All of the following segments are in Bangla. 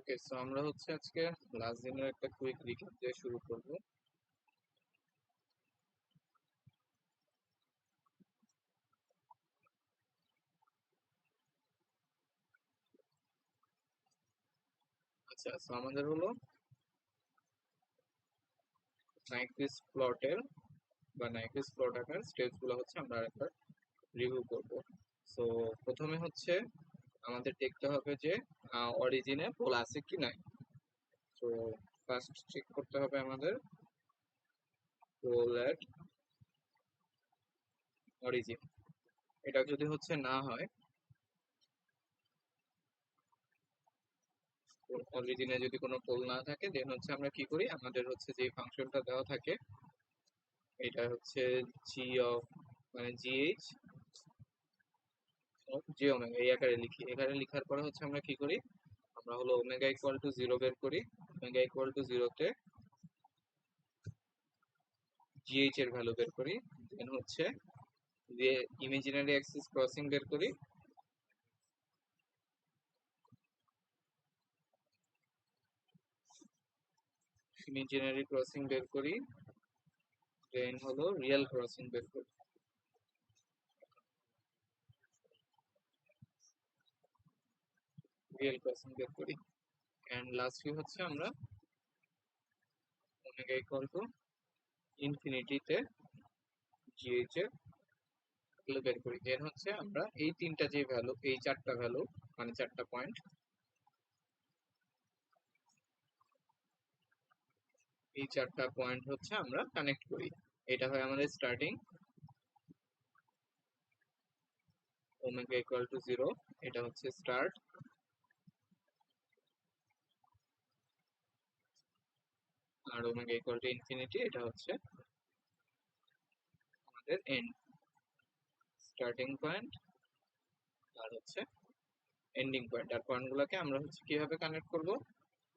ওকে, সো আমরা হচ্ছে আজকে লাস্ট দিনের একটা কুইক রিক্যাপ দিয়ে শুরু করব। আচ্ছা, সো আমাদের হলো নাইকুইস্ট প্লটের বা নাইকুইস্ট প্লট আকার স্টেপস গুলো হচ্ছে আমরা আরেকবার রিভিউ করব। সো প্রথমে হচ্ছে আমাদের দেখতে হবে যে অরিজিনে পোল আছে কি নাই। তো ফার্স্ট চেক করতে হবে আমাদের পোল এট অরিজিন। এটা যদি হচ্ছে না হয়, অরিজিনে যদি কোনো পোল না থাকে, দেন হচ্ছে আমরা কি করি, আমাদের হচ্ছে যে ফাংশনটা দেওয়া থাকে এটা হচ্ছে জি অফ মানে জিএইচ অফ জি ওমেগা, এই আকারে লিখি। এখানে লিখার পরে হচ্ছে আমরা কি করি, আমরা হলো ওমেগা ইকুয়াল টু জিরো বের করি। ওমেগা ইকুয়াল টু জিরোতে জিএইচ এর ভ্যালু বের করি। দেন হচ্ছে যে ইমাজিনারি অ্যাক্সিস ক্রসিং বের করি। ইমাজিনারি ক্রসিং বের করি, দেন হলো রিয়েল ক্রসিং বের করি। রিয়েল ক্রসিং বের করি এন্ড লাস্টলি হচ্ছে আমরা ওমেগা ইকুয়াল টু ইনফিনিটিতে জিএইচ এর ভ্যালু বের করি। দেন হচ্ছে আমরা এই তিনটা যে ভ্যালু, এই চারটা ভ্যালু মানে চারটা পয়েন্ট, এই চারটা পয়েন্ট হচ্ছে আমরা কানেক্ট করি। এটা হয় আমাদের starting omega equal to zero, এটা হচ্ছে স্টার্ট। আর ওমেগা ইকুয়াল টু ইনফিনিটি, এটা হচ্ছে আমাদের এন্ড, স্টার্টিং পয়েন্ট আর হচ্ছে এন্ডিং পয়েন্ট। আর পয়েন্টগুলোকে আমরা হচ্ছে কিভাবে কানেক্ট করব,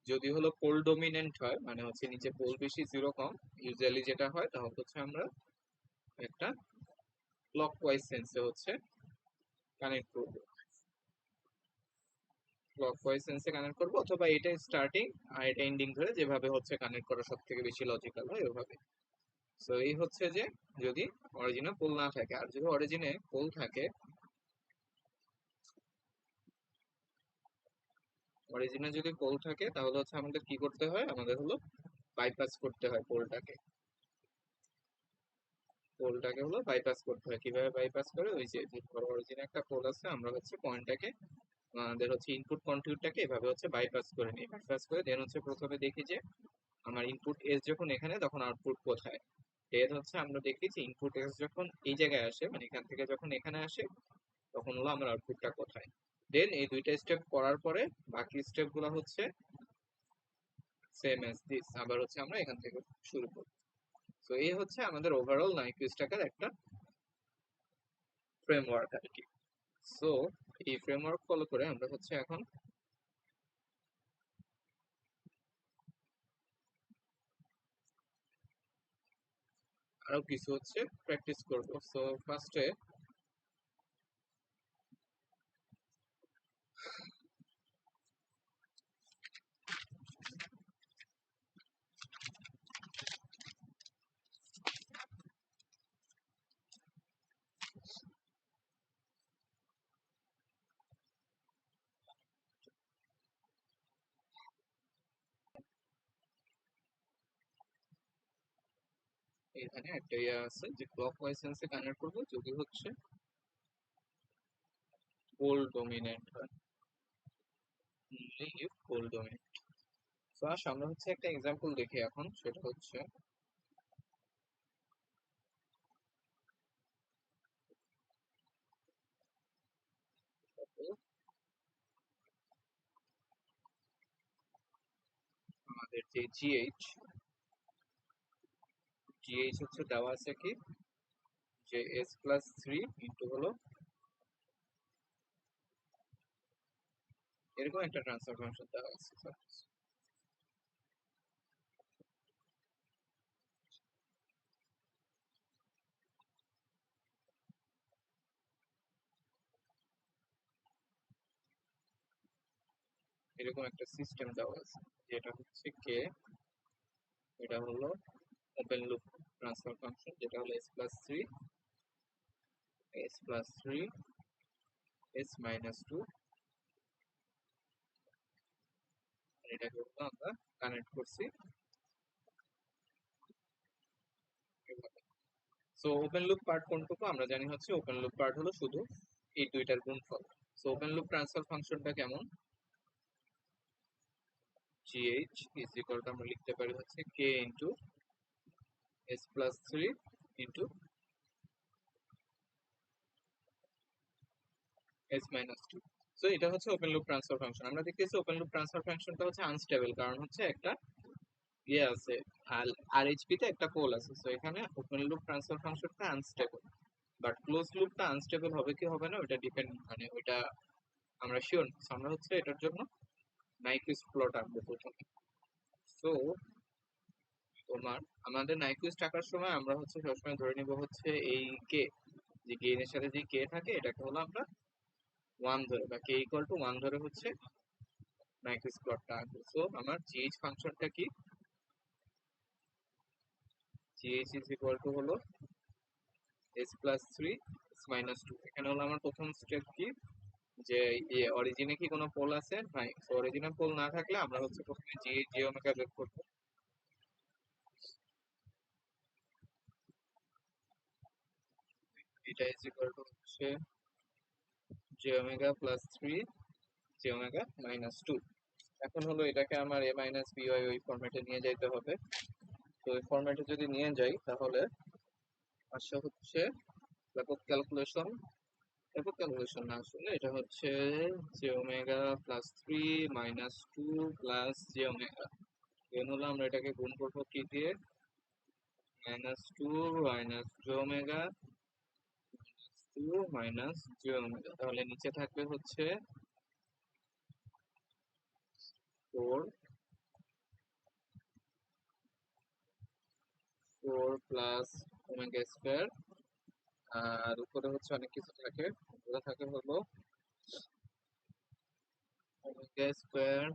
যদি হলো পোল ডোমিনেন্ট হয় মানে হচ্ছে নিচে পোল বেশি জিরো কম, ইউজুয়ালি যেটা হয় তাহলে হচ্ছে আমরা একটা ক্লকওয়াইজ সেন্সে হচ্ছে কানেক্ট করব, ক্লকওয়াইজ সেন্সে কানেক্ট করব, অথবা এটা স্টার্টিং আর এটা এন্ডিং ধরে যেভাবে হচ্ছে কানেক্ট করা সব থেকে বেশি লজিক্যাল হয় ওইভাবে। সো এই হচ্ছে যে যদি অরিজিনে পোল না থাকে। আর যদি অরিজিনে পোল থাকে, অরিজিনে যদি পোল থাকে তাহলে হচ্ছে আমাদের কি করতে হয়, আমাদের হলো বাইপাস করতে হয় পোলটাকে। পোলটাকে হলো বাইপাস করতে হয়। কিভাবে বাইপাস করে, ওই যে অরিজিনে একটা পোল আছে, আমরা হচ্ছে পয়েন্টটাকে আমাদের হচ্ছে ইনপুট কন্ট্রিবিউটটাকে এভাবে হচ্ছে বাইপাস করে নিই। বাইপাস করে দেন হচ্ছে প্রথমে দেখি যে আমার ইনপুট এস যখন এখানে, তখন আউটপুট কোথায়। এর হচ্ছে আমরা দেখি যে ইনপুট এস যখন এই জায়গায় আসে, মানে এখান থেকে যখন এখানে আসে, তখন হলো আমার আউটপুটটা কোথায়। দেন এই দুইটা স্টেপ করার পরে বাকি স্টেপ গুলো হচ্ছে সেম অ্যাজ দিস, আবার হচ্ছে আমরা এখান থেকে শুরু করি। তো এই হচ্ছে আমাদের ওভারঅল নাইকুইস্ট টাকার একটা ফ্রেমওয়ার্ক আর কি। সো এই ফ্রেমওয়ার্ক ফলো করে আমরা হচ্ছে এখন আরো কিছু হচ্ছে প্র্যাকটিস করব। সো ফার্স্টে এখানে একটা ইয়ে আছে যে ক্লক ওয়াইজ সেন্সে কানেক্ট করবো যদি হচ্ছে পোল ডোমিনেন্ট হয়, পোল ডোমিনেন্ট। তো আস আমরা হচ্ছে একটা এক্সাম্পল দেখি এখন, সেটা হচ্ছে আমাদের যে জিএইচ, জিএইচ হচ্ছে দেওয়া আছে কি, যে এস প্লাস থ্রি ইন্টু হলো এরকম একটা ট্রান্সফার ফাংশন দেওয়া আছে। এরকম একটা সিস্টেম দেওয়া আছে, যেটা হচ্ছে কে, এটা হলো ওপেন লুপ ট্রান্সফার ফাংশন, যেটা হলো s+3 s-2, এটাকে হলো আমরা কানেক্ট করছি এভাবে। সো ওপেন লুপ পার্ট কোনটুকু আমরা জানি, হচ্ছে ওপেন লুপ পার্ট হলো শুধু এই দুইটার গুণফল। সো ওপেন লুপ ট্রান্সফার ফাংশনটা কেমন, gh ইজ ইকুয়াল টু আমরা লিখতে পারি হচ্ছে k into s+3 into s-2। So এটা হচ্ছে ওপেন লুপ ট্রান্সফার ফাংশন। আমরা দেখতেছি ওপেন লুপ ট্রান্সফার ফাংশনটা হচ্ছে আনস্টেবল, কারণ হচ্ছে একটা ইয়ে আছে, আরএইচপি তে একটা পোল আছে। সো এখানে ওপেন লুপ ট্রান্সফার ফাংশনটা আনস্টেবল, বাট ক্লোজ লুপটা আনস্টেবল হবে কি হবে না ওটা ডিপেন্ড, মানে ওইটা আমরা শিওর না। So আমরা হচ্ছে এটার জন্য নাইকুইস্ট প্লট আঁকবো প্রথমে। সো তোমার আমাদের নাইকুইস্ট আঁকার সময় আমরা হচ্ছে সবসময় ধরে নিব হচ্ছে এই কে, যে গেইনের সাথে যে কে থাকে এটাকে হলো আমরা 1 ধরে বা কে ইকুয়াল টু 1 ধরে হচ্ছে নাইকুইস্ট প্লটটা আঁকবো। সো আমার জিএইচ ফাংশনটা কি, জিএইচ ইজ ইকুয়াল টু হলো s+3 s-2। এখানে হলো আমার প্রথম স্টেপ কি, যে অরিজিনে কি কোনো পোল আছে, নাই। তো অরিজিনে পোল না থাকলে আমরা হচ্ছে প্রথমে জি ওমেগা বের করবো। এটা ইজ ইকুয়াল টু হচ্ছে J omega plus 3 J omega -2। এখন হলো এটাকে আমার a মাইনাস বি ওয়াই ওই ফরম্যাটে নিয়ে যাইতে হবে। তো ওই ফরম্যাটে যদি নিয়ে যাই তাহলে আসা হচ্ছে ব্যাপক ক্যালকুলেশন, ব্যাপক ক্যালকুলেশন না, আসলে এটা হচ্ছে J omega plus 3 -2 plus J omega. Then হলো আমরা এটাকে গুণ করবো কি দিয়ে, -2 minus J omega 2 minus J omega. তাহলে নিচে থাকবে হচ্ছে 4 প্লাস ওমেগা স্কোয়ার, আর উপরে হচ্ছে অনেক কিছু থাকে, উপরে থাকে হলো ওমেগা স্কোয়ার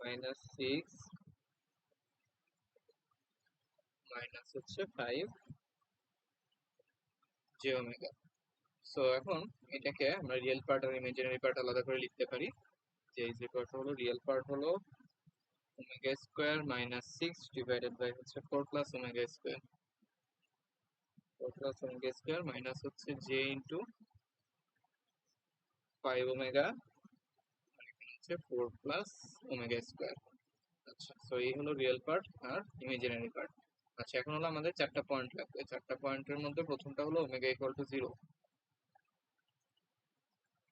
-6 মাইনাস হচ্ছে 5 জে ওমেগা। সো এখন এটাকে আমরা রিয়েল পার্ট আর ইমাজিনারি পার্ট আলাদা করে লিখতে পারি, যে পার্ট হলো রিয়েল পার্ট হলো ওমেগা স্কোয়ার -6 ডিভাইডেড বাই হচ্ছে 4 plus omega square, 4 plus omega square minus হচ্ছে জে ইন্টু 5 ওমেগা, আর এখানে হচ্ছে 4 প্লাস ওমেগা স্কোয়ার। আচ্ছা, সো এই হলো রিয়েল পার্ট আর ইমাজিনারি পার্ট। আচ্ছা, এখন হলো আমাদের চারটা পয়েন্ট লাগবে। চারটা পয়েন্টের মধ্যে প্রথমটা হলো omega equal to 0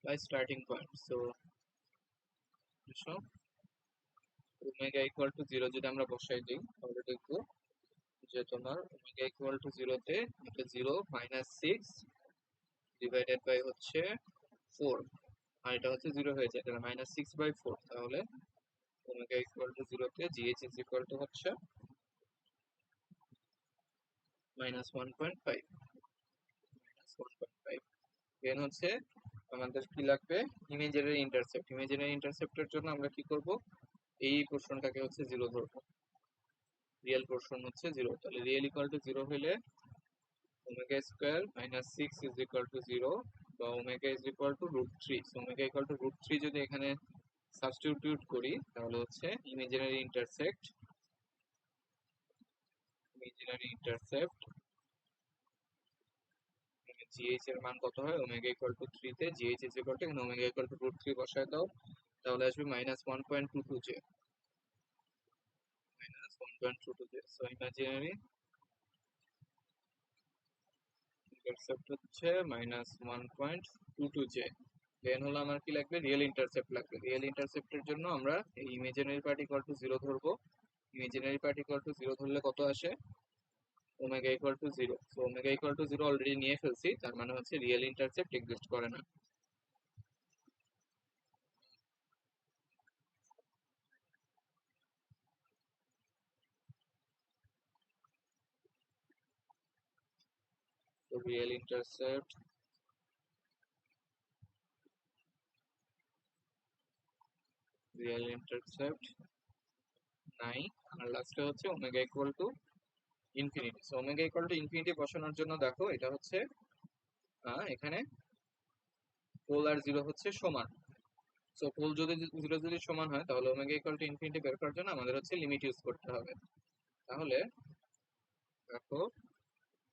by starting point. So omega equal to 0 যদি আমরা বসাই দিই তাহলে দেখবো যে তোমার ওমেগা ইকুয়াল টু 0 তে এটা 0 -6 ডিভাইডেড বাই হচ্ছে 4, আর এটা হচ্ছে 0 হয়ে যায়, তাহলে -6/4। তাহলে ওমেগা ইকুয়াল টু 0 তে জিএইচ ইজ ইকুয়াল টু হচ্ছে -1.5, -1.5। দেন হচ্ছে আমাদের কি লাগবে, ইমেজিনারি ইন্টারসেপ্ট। ইমেজিনারি ইন্টারসেপ্টের জন্য আমরা কি করব, এই পোর্শনটাকে হচ্ছে 0 ধরবো, রিয়েল পোর্শন হচ্ছে 0। তাহলে রিয়েল ইকুয়াল টু 0 হইলে omega square -6 is equal to 0 বা omega is equal two √3। So omega equal two √3 যদি এখানে সাবস্টিটিউট করি তাহলে হচ্ছে imaginary intercept, imaginary intercept GH এর মান কত হয়, ওমেগা ইকুয়াল টু 3 তে জিএইচ ইজ ইকুয়াল টু, এখানে ওমেগা ইকুয়াল টু √3 বসায় দাও, তাহলে আসবে -1.22 J, -1.22 J. So imaginary intercept হচ্ছে -1.22 জে। দেন হলো আমার কি লাগবে, রিয়েল ইন্টারসেপ্ট লাগবে। রিয়েল ইন্টারসেপ্টের জন্য আমরা এই ইমাজিনারি পার্ট ইকুয়াল টু 0 ধরবো। ইমাজিনারি পার্ট ইকুয়াল টু 0 ধরলে কত আসে, omega equal to 0। So omega equal to 0 already নিয়ে ফেলছি, তার মানে হচ্ছে রিয়েল ইন্টারসেপ্ট এক্সিস্ট করে না। তো রিয়েল ইন্টারসেপ্ট রিয়েল ইন্টারসেপ্ট নাই, আর লাস্টে হচ্ছে omega equal to infinity. So omega equal to infinity বসানোর জন্য দেখো এটা হচ্ছে এখানে পোল আর জিরো হচ্ছে সমান। সো পোল যদি জিরো যদি সমান হয় তাহলে ওমেগা ইকুয়াল টু ইনফিনিটি বের করার জন্য আমাদের হচ্ছে লিমিট ইউজ করতে হবে। তাহলে দেখো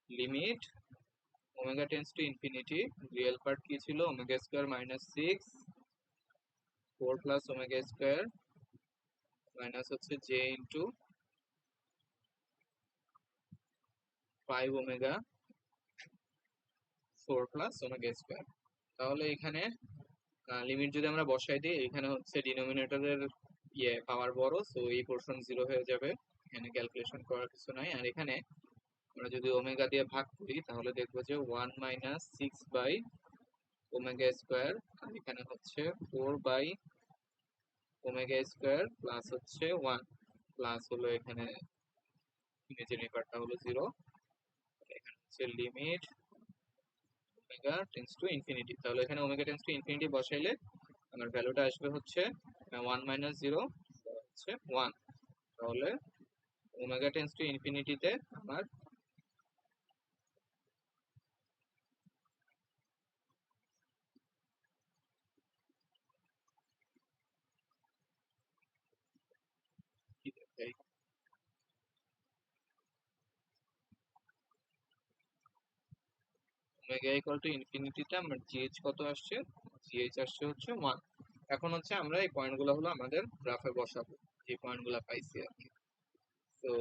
limit omega tends to infinity, real part কি ছিল omega square minus 6 4 plus omega square minus হচ্ছে J into 5 omega 4 plus omega square. তাহলে এখানে লিমিট যদি আমরা বসাই দিই, এখানে হচ্ছে ডিনোমিনেটরের পাওয়ার বড়, সো এই পোর্শন জিরো হয়ে যাবে, এখানে ক্যালকুলেশন করার কিছু নাই। আর এখানে আমরা যদি ওমেগা দিয়ে ভাগ করি তাহলে দেখবো যে 1 মাইনাস 6 বাই ওমেগা স্কোয়ার, আর এখানে হচ্ছে 4 বাই ওমেগা স্কোয়ার প্লাস হচ্ছে 1 প্লাস হলো এখানে ইমেজিনারি পার্টটা হলো 0। এখানে হচ্ছে limit omega tends to infinity, তাহলে এখানে ওমেগা টেন্স টু ইনফিনিটি বসাইলে আমার ভ্যালুটা আসবে হচ্ছে 1 মাইনাস 0 হচ্ছে 1। তাহলে ওমেগা টেন্স টু ইনফিনিটিতে আমার কি দেখাই, ওমেগা ইকুয়াল টু ইনফিনিটিতে আমার জিএইচ কত আসছে, জিএইচ আসছে হচ্ছে 1। এখন হচ্ছে আমরা এই পয়েন্টগুলো হলো আমাদের গ্রাফে বসাবো, যে পয়েন্টগুলো পাইছি আর কি। তো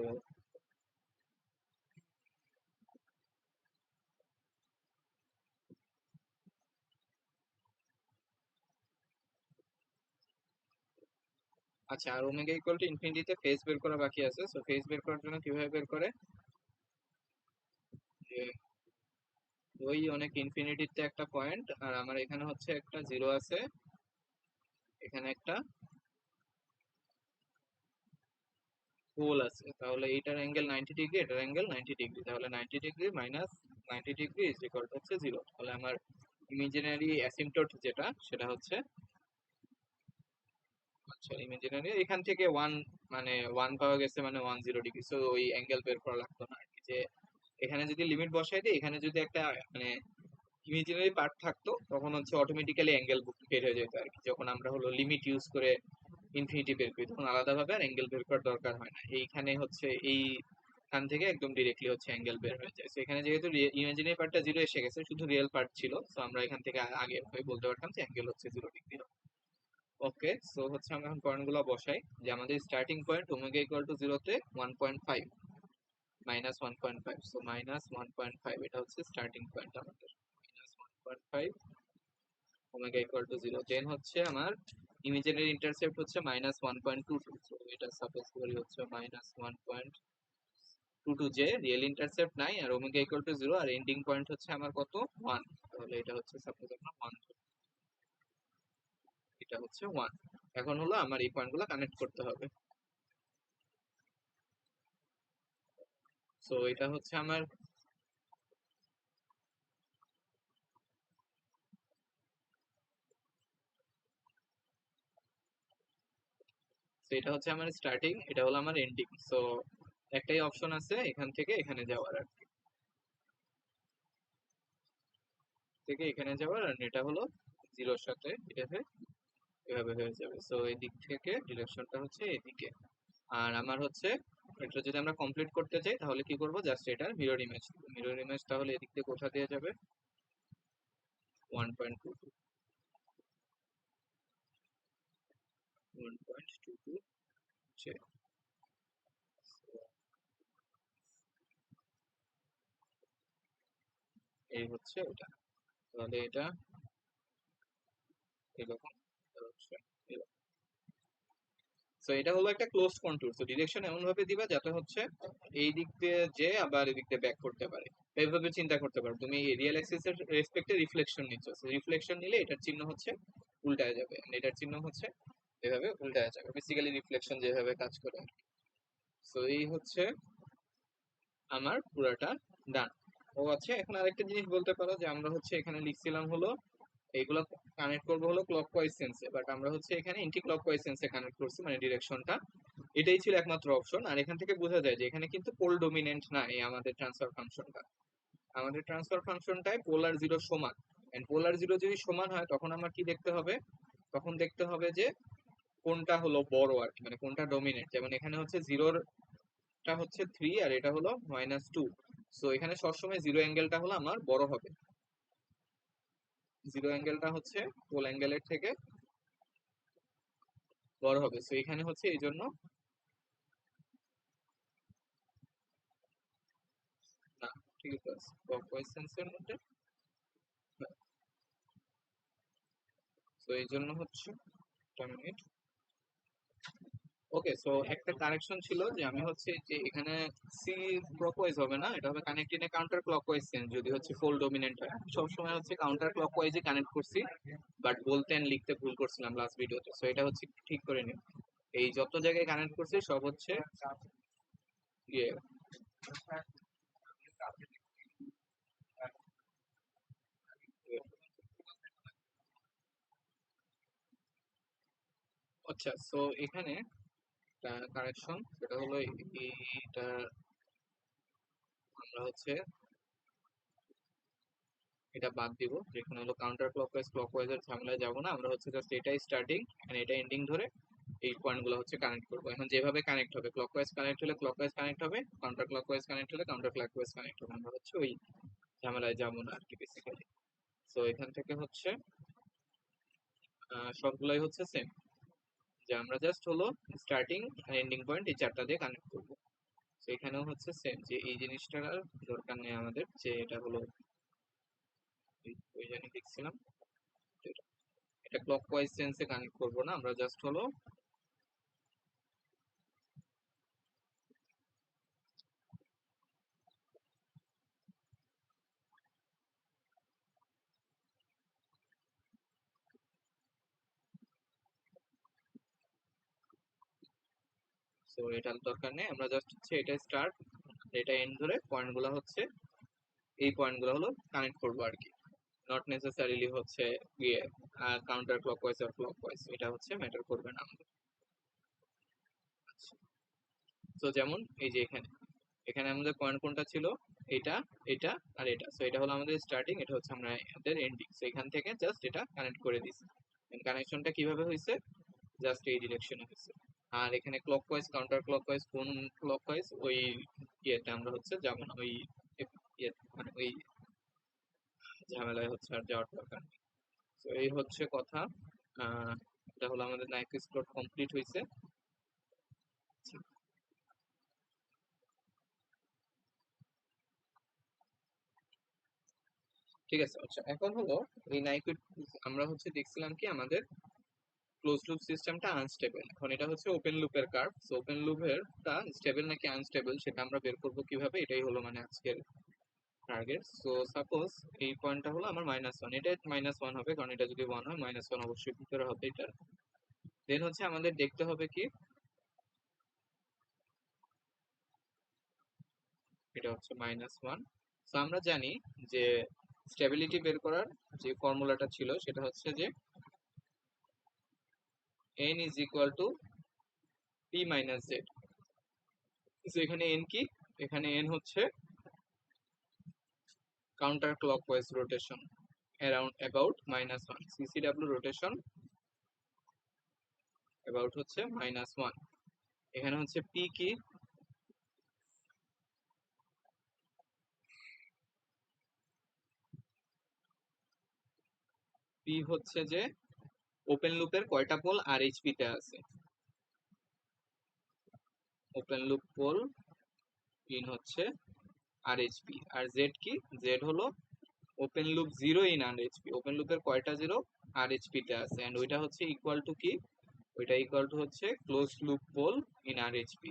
আচ্ছা, আর ওমেগা ইকুয়াল টু ইনফিনিটিতে ফেজ বের করা বাকি আছে। সো ফেজ বের করার জন্য কিভাবে বের করে, যে ওই অনেক ইনফিনিটিতে একটা পয়েন্ট, আর আমার এখানে হচ্ছে একটা জিরো আছে, এখানে একটা পোল আছে, তাহলে এইটার অ্যাঙ্গেল 90 ডিগ্রি, এটার অ্যাঙ্গেল 90 ডিগ্রি, তাহলে 90 degree minus 90 degree is equal to হচ্ছে 0। তাহলে আমার ইমাজিনারি অ্যাসিম্পটোট যেটা সেটা হচ্ছে, আচ্ছা ইমাজিনারি এখান থেকে 1 মানে 1 পাওয়া গেছে মানে 10 ডিগ্রি, সো ওই অ্যাঙ্গেল বের করা লাগতো না আর কি। যে এখানে যদি লিমিট বসাই দিই, এখানে যদি একটা মানে ইমাজিনারি পার্ট থাকতো তখন হচ্ছে অটোমেটিক্যালি অ্যাঙ্গেল বের হয়ে যেত আর কি। যখন আমরা হলো লিমিট ইউজ করে ইনফিনিটি বের করি তখন আলাদাভাবে আর অ্যাঙ্গেল বের করার দরকার হয় না, এইখানে হচ্ছে এই খান থেকে একদম ডিরেক্টলি হচ্ছে অ্যাঙ্গেল বের হয়ে যায়। তো এখানে যেহেতু ইমাজিনারি পার্টটা জিরো এসে গেছে, শুধু রিয়েল পার্ট ছিল, তো আমরা এখান থেকে আগে হয়ে বলতে পারতাম যে অ্যাঙ্গেল হচ্ছে 0 ডিগ্রি। ওকে, সো হচ্ছে আমরা এখন পয়েন্ট গুলো বসাই, যে আমাদের starting point omega equal to 0 তে 1.5 মাইনাস 1.5, সো মাইনাস 1.5 এটা হচ্ছে স্টার্টিং পয়েন্ট আমাদের, minus 1.5 omega equal to 0। Then হচ্ছে আমার ইমেজিনারি ইন্টারসেপ্ট হচ্ছে মাইনাস 1.22, সো এটা সাপোজ করি হচ্ছে মাইনাস 1.22, যে রিয়েল ইন্টারসেপ্ট নাই আর ওমেগা ইকুয়াল টু 0, আর এন্ডিং পয়েন্ট হচ্ছে আমার কত 1, তাহলে এটা হচ্ছে সাপোজ আমরা 1, এটা হচ্ছে 1। এখন হলো আমার এই পয়েন্টগুলো কানেক্ট করতে হবে। সো এটা হচ্ছে আমার, তো এটা হচ্ছে আমার স্টার্টিং, এটা হলো আমার এন্ডিং। সো একটাই অপশন আছে এখান থেকে এখানে যাওয়ার আর কি, থেকে এখানে যাওয়ার, আর এটা হলো জিরোর সাথে এভাবে এভাবে হয়ে যাবে। সো এই দিক থেকে ডিরেকশনটা হচ্ছে এদিকে। আর আমার হচ্ছে এটা যদি আমরা কমপ্লিট করতে চাই তাহলে কি করব, জাস্ট এটার মিরর ইমেজ, মিরর ইমেজ তাহলে এদিক থেকে কোথা দিয়ে যাবে 1.22, 1.22 হচ্ছে, এই হচ্ছে এটা, তাহলে এটা এরকম হচ্ছে। সো এটা হলো একটা ক্লোজ কন্ট্যুর। তো ডিরেকশন এমন ভাবে দিবা যাতে হচ্ছে এই দিক দিয়ে যে আবার এদিক দিয়ে ব্যাক করতে পারে, এইভাবে চিন্তা করতে পারো তুমি রিয়েল অ্যাক্সিস এর রেসপেক্টে রিফ্লেকশন নিচ্ছ, রিফ্লেকশন নিলে এটার চিহ্ন হচ্ছে উল্টায় যাবে, and এটার চিহ্ন হচ্ছে এভাবে উল্টায় যাবে, বেসিক্যালি রিফ্লেকশন যেভাবে কাজ করে। সো এই হচ্ছে আমার পুরাটা ডান। ও আচ্ছা, এখন আরেকটা জিনিস বলতে পারো, যে আমরা হচ্ছে এখানে লিখছিলাম হলো এইগুলো কানেক্ট করবো হলো ক্লকওয়াইজ সেন্সে, বাট আমরা হচ্ছে এখানে এন্টি ক্লকওয়াইজ সেন্সে কানেক্ট করছি, মানে ডিরেকশনটা এটাই ছিল একমাত্র অপশন। আর এখান থেকে বোঝা যায় যে এখানে কিন্তু পোল ডোমিনেন্ট না এই আমাদের ট্রান্সফার ফাংশনটা। আমাদের ট্রান্সফার ফাংশনটায় পোলার জিরো সমান, এন্ড পোলার জিরো যদি সমান হয় তখন আমার কি দেখতে হবে, তখন দেখতে হবে যে কোনটা হলো বড় আর কি, মানে কোনটা ডোমিনেন্ট। যেমন এখানে হচ্ছে জিরোরটা হচ্ছে 3 আর এটা হলো -2, সো এখানে সবসময় জিরো অ্যাঙ্গেলটা হলো আমার বড় হবে, জিরো অ্যাঙ্গেলটা হচ্ছে পোল অ্যাঙ্গেলের থেকে বড় হবে। সো এখানে হচ্ছে এই জন্য না, ঠিক আছে ক্লকওয়াইজ সেন্সের মধ্যে। তো এই জন্য হচ্ছে একটা মিনিট। ওকে, সো একটা কারেকশন ছিল যে আমি হচ্ছে যে এখানে সি ক্লকওয়াইজ হবে না, এটা হবে connect in a counter clockwise sense যদি হচ্ছে ফুল ডোমিনেন্ট হয়। আমি সবসময় হচ্ছে কাউন্টার ক্লকওয়াইজে কানেক্ট করছি, বাট বলতে and লিখতে ভুল করছিলাম লাস্ট ভিডিওতে, সো এটা হচ্ছে ঠিক করে নিন। এই যত জায়গায় কানেক্ট করছি সব হচ্ছে ইয়ে। আচ্ছা, সো এখানে কারেকশন সেটা হলো এইটা আমরা হচ্ছে এটা বাদ দিব, যেখানে হলো কাউন্টার ক্লকওয়াইজ ক্লকওয়াইজ এর ঝামেলায় যাবো না, আমরা হচ্ছে জাস্ট এটাই স্টার্টিং এন্ড এটা এন্ডিং ধরে এই পয়েন্ট গুলো হচ্ছে কানেক্ট করবো। এখন যেভাবে কানেক্ট হবে, ক্লকওয়াইজ কানেক্ট হলে ক্লকওয়াইজ কানেক্ট হবে, কাউন্টার ক্লকওয়াইজ কানেক্ট হলে কাউন্টার ক্লকওয়াইজ কানেক্ট হবে, আমরা হচ্ছে ওই ঝামেলায় যাবো না আর কি বেসিক্যালি। সো এখান থেকে হচ্ছে সবগুলাই হচ্ছে সেম, যে আমরা জাস্ট হলো স্টার্টিং আর এন্ডিং পয়েন্ট এই চারটা দিয়ে কানেক্ট করবো। তো এখানেও হচ্ছে সেম, যে এই জিনিসটার আর দরকার নেই আমাদের, যে এটা হলো ওই জানি দেখছিলাম, এটা ক্লকওয়াইজ সেন্সে কানেক্ট করবো না, আমরা জাস্ট হলো সো এটার দরকার নেই, আমরা জাস্ট হচ্ছে এটা স্টার্ট এটা এন্ড ধরে পয়েন্ট গুলো হচ্ছে এই পয়েন্ট গুলো হলো কানেক্ট করবো আর কি, নট নেসেসারিলি হচ্ছে ইয়ে কাউন্টার ক্লকওয়াইজ আর ক্লকওয়াইজ, এটা হচ্ছে ম্যাটার করবে না আমাদের। তো যেমন এই যে এখানে এখানে আমাদের পয়েন্ট কোনটা ছিল, এটা এটা আর এটা, সো এটা হলো আমাদের স্টার্টিং, এটা হচ্ছে আমাদের এন্ডিং, সো এখান থেকে জাস্ট এটা কানেক্ট করে দিছি। কানেকশনটা কিভাবে হয়েছে, জাস্ট এই ডিরেকশনে হয়েছে। আর এখানে ক্লকওয়াইজ কাউন্টার ক্লকওয়াইজ কোন ক্লকওয়াইজ ওই ইয়েতে আমরা হচ্ছে যাবো না, ওই ইয়ে মানে ওই ঝামেলায় হচ্ছে আর যাওয়ার দরকার নেই। তো এই হচ্ছে কথা। আহ এটা হলো আমাদের নাইকুইজ প্লট কমপ্লিট হয়েছে। ঠিক আছে, আচ্ছা এখন হলো এই নাইকুইড আমরা হচ্ছে দেখছিলাম কি আমাদের ক্লোজ লুপ সিস্টেমটা আনস্টেবল, এখন এটা হচ্ছে ওপেন লুপের কার্ভ। সো ওপেন লুপের টা স্টেবল নাকি আনস্টেবল সেটা আমরা বের করবো কিভাবে, এটাই হলো মানে আজকের টার্গেট। সো সাপোজ এই পয়েন্টটা হলো আমার -1, এটা -1 হবে, কারণ এটা যদি 1 হয় -1 অবশ্যই ভিতরে হবে এটা। দেন হচ্ছে আমাদের দেখতে হবে কি, এটা হচ্ছে -1। তো আমরা জানি যে স্টেবিলিটি বের করার যে ফর্মুলাটা ছিল সেটা হচ্ছে যে n is equal to p minus Z. এখানে n কি, এখানে n হচ্ছে counter clockwise rotation around about -1, CCW rotation about হচ্ছে -1। এখানে হচ্ছে p কি, p হচ্ছে যে ওপেন লুপের কয়টা পোল আর এইচপি তে আছে, ওপেন লুপ পোল ইন হচ্ছে আর এইচপি। আর জেড কি, জেড হলো open loop zero in R HP, open লুপের কয়টা জিরো আর এইচপি তে আছে, এন্ড ওইটা হচ্ছে ইকুয়াল টু কি, ওইটা ইকুয়াল টু হচ্ছে close loop pole in R HP,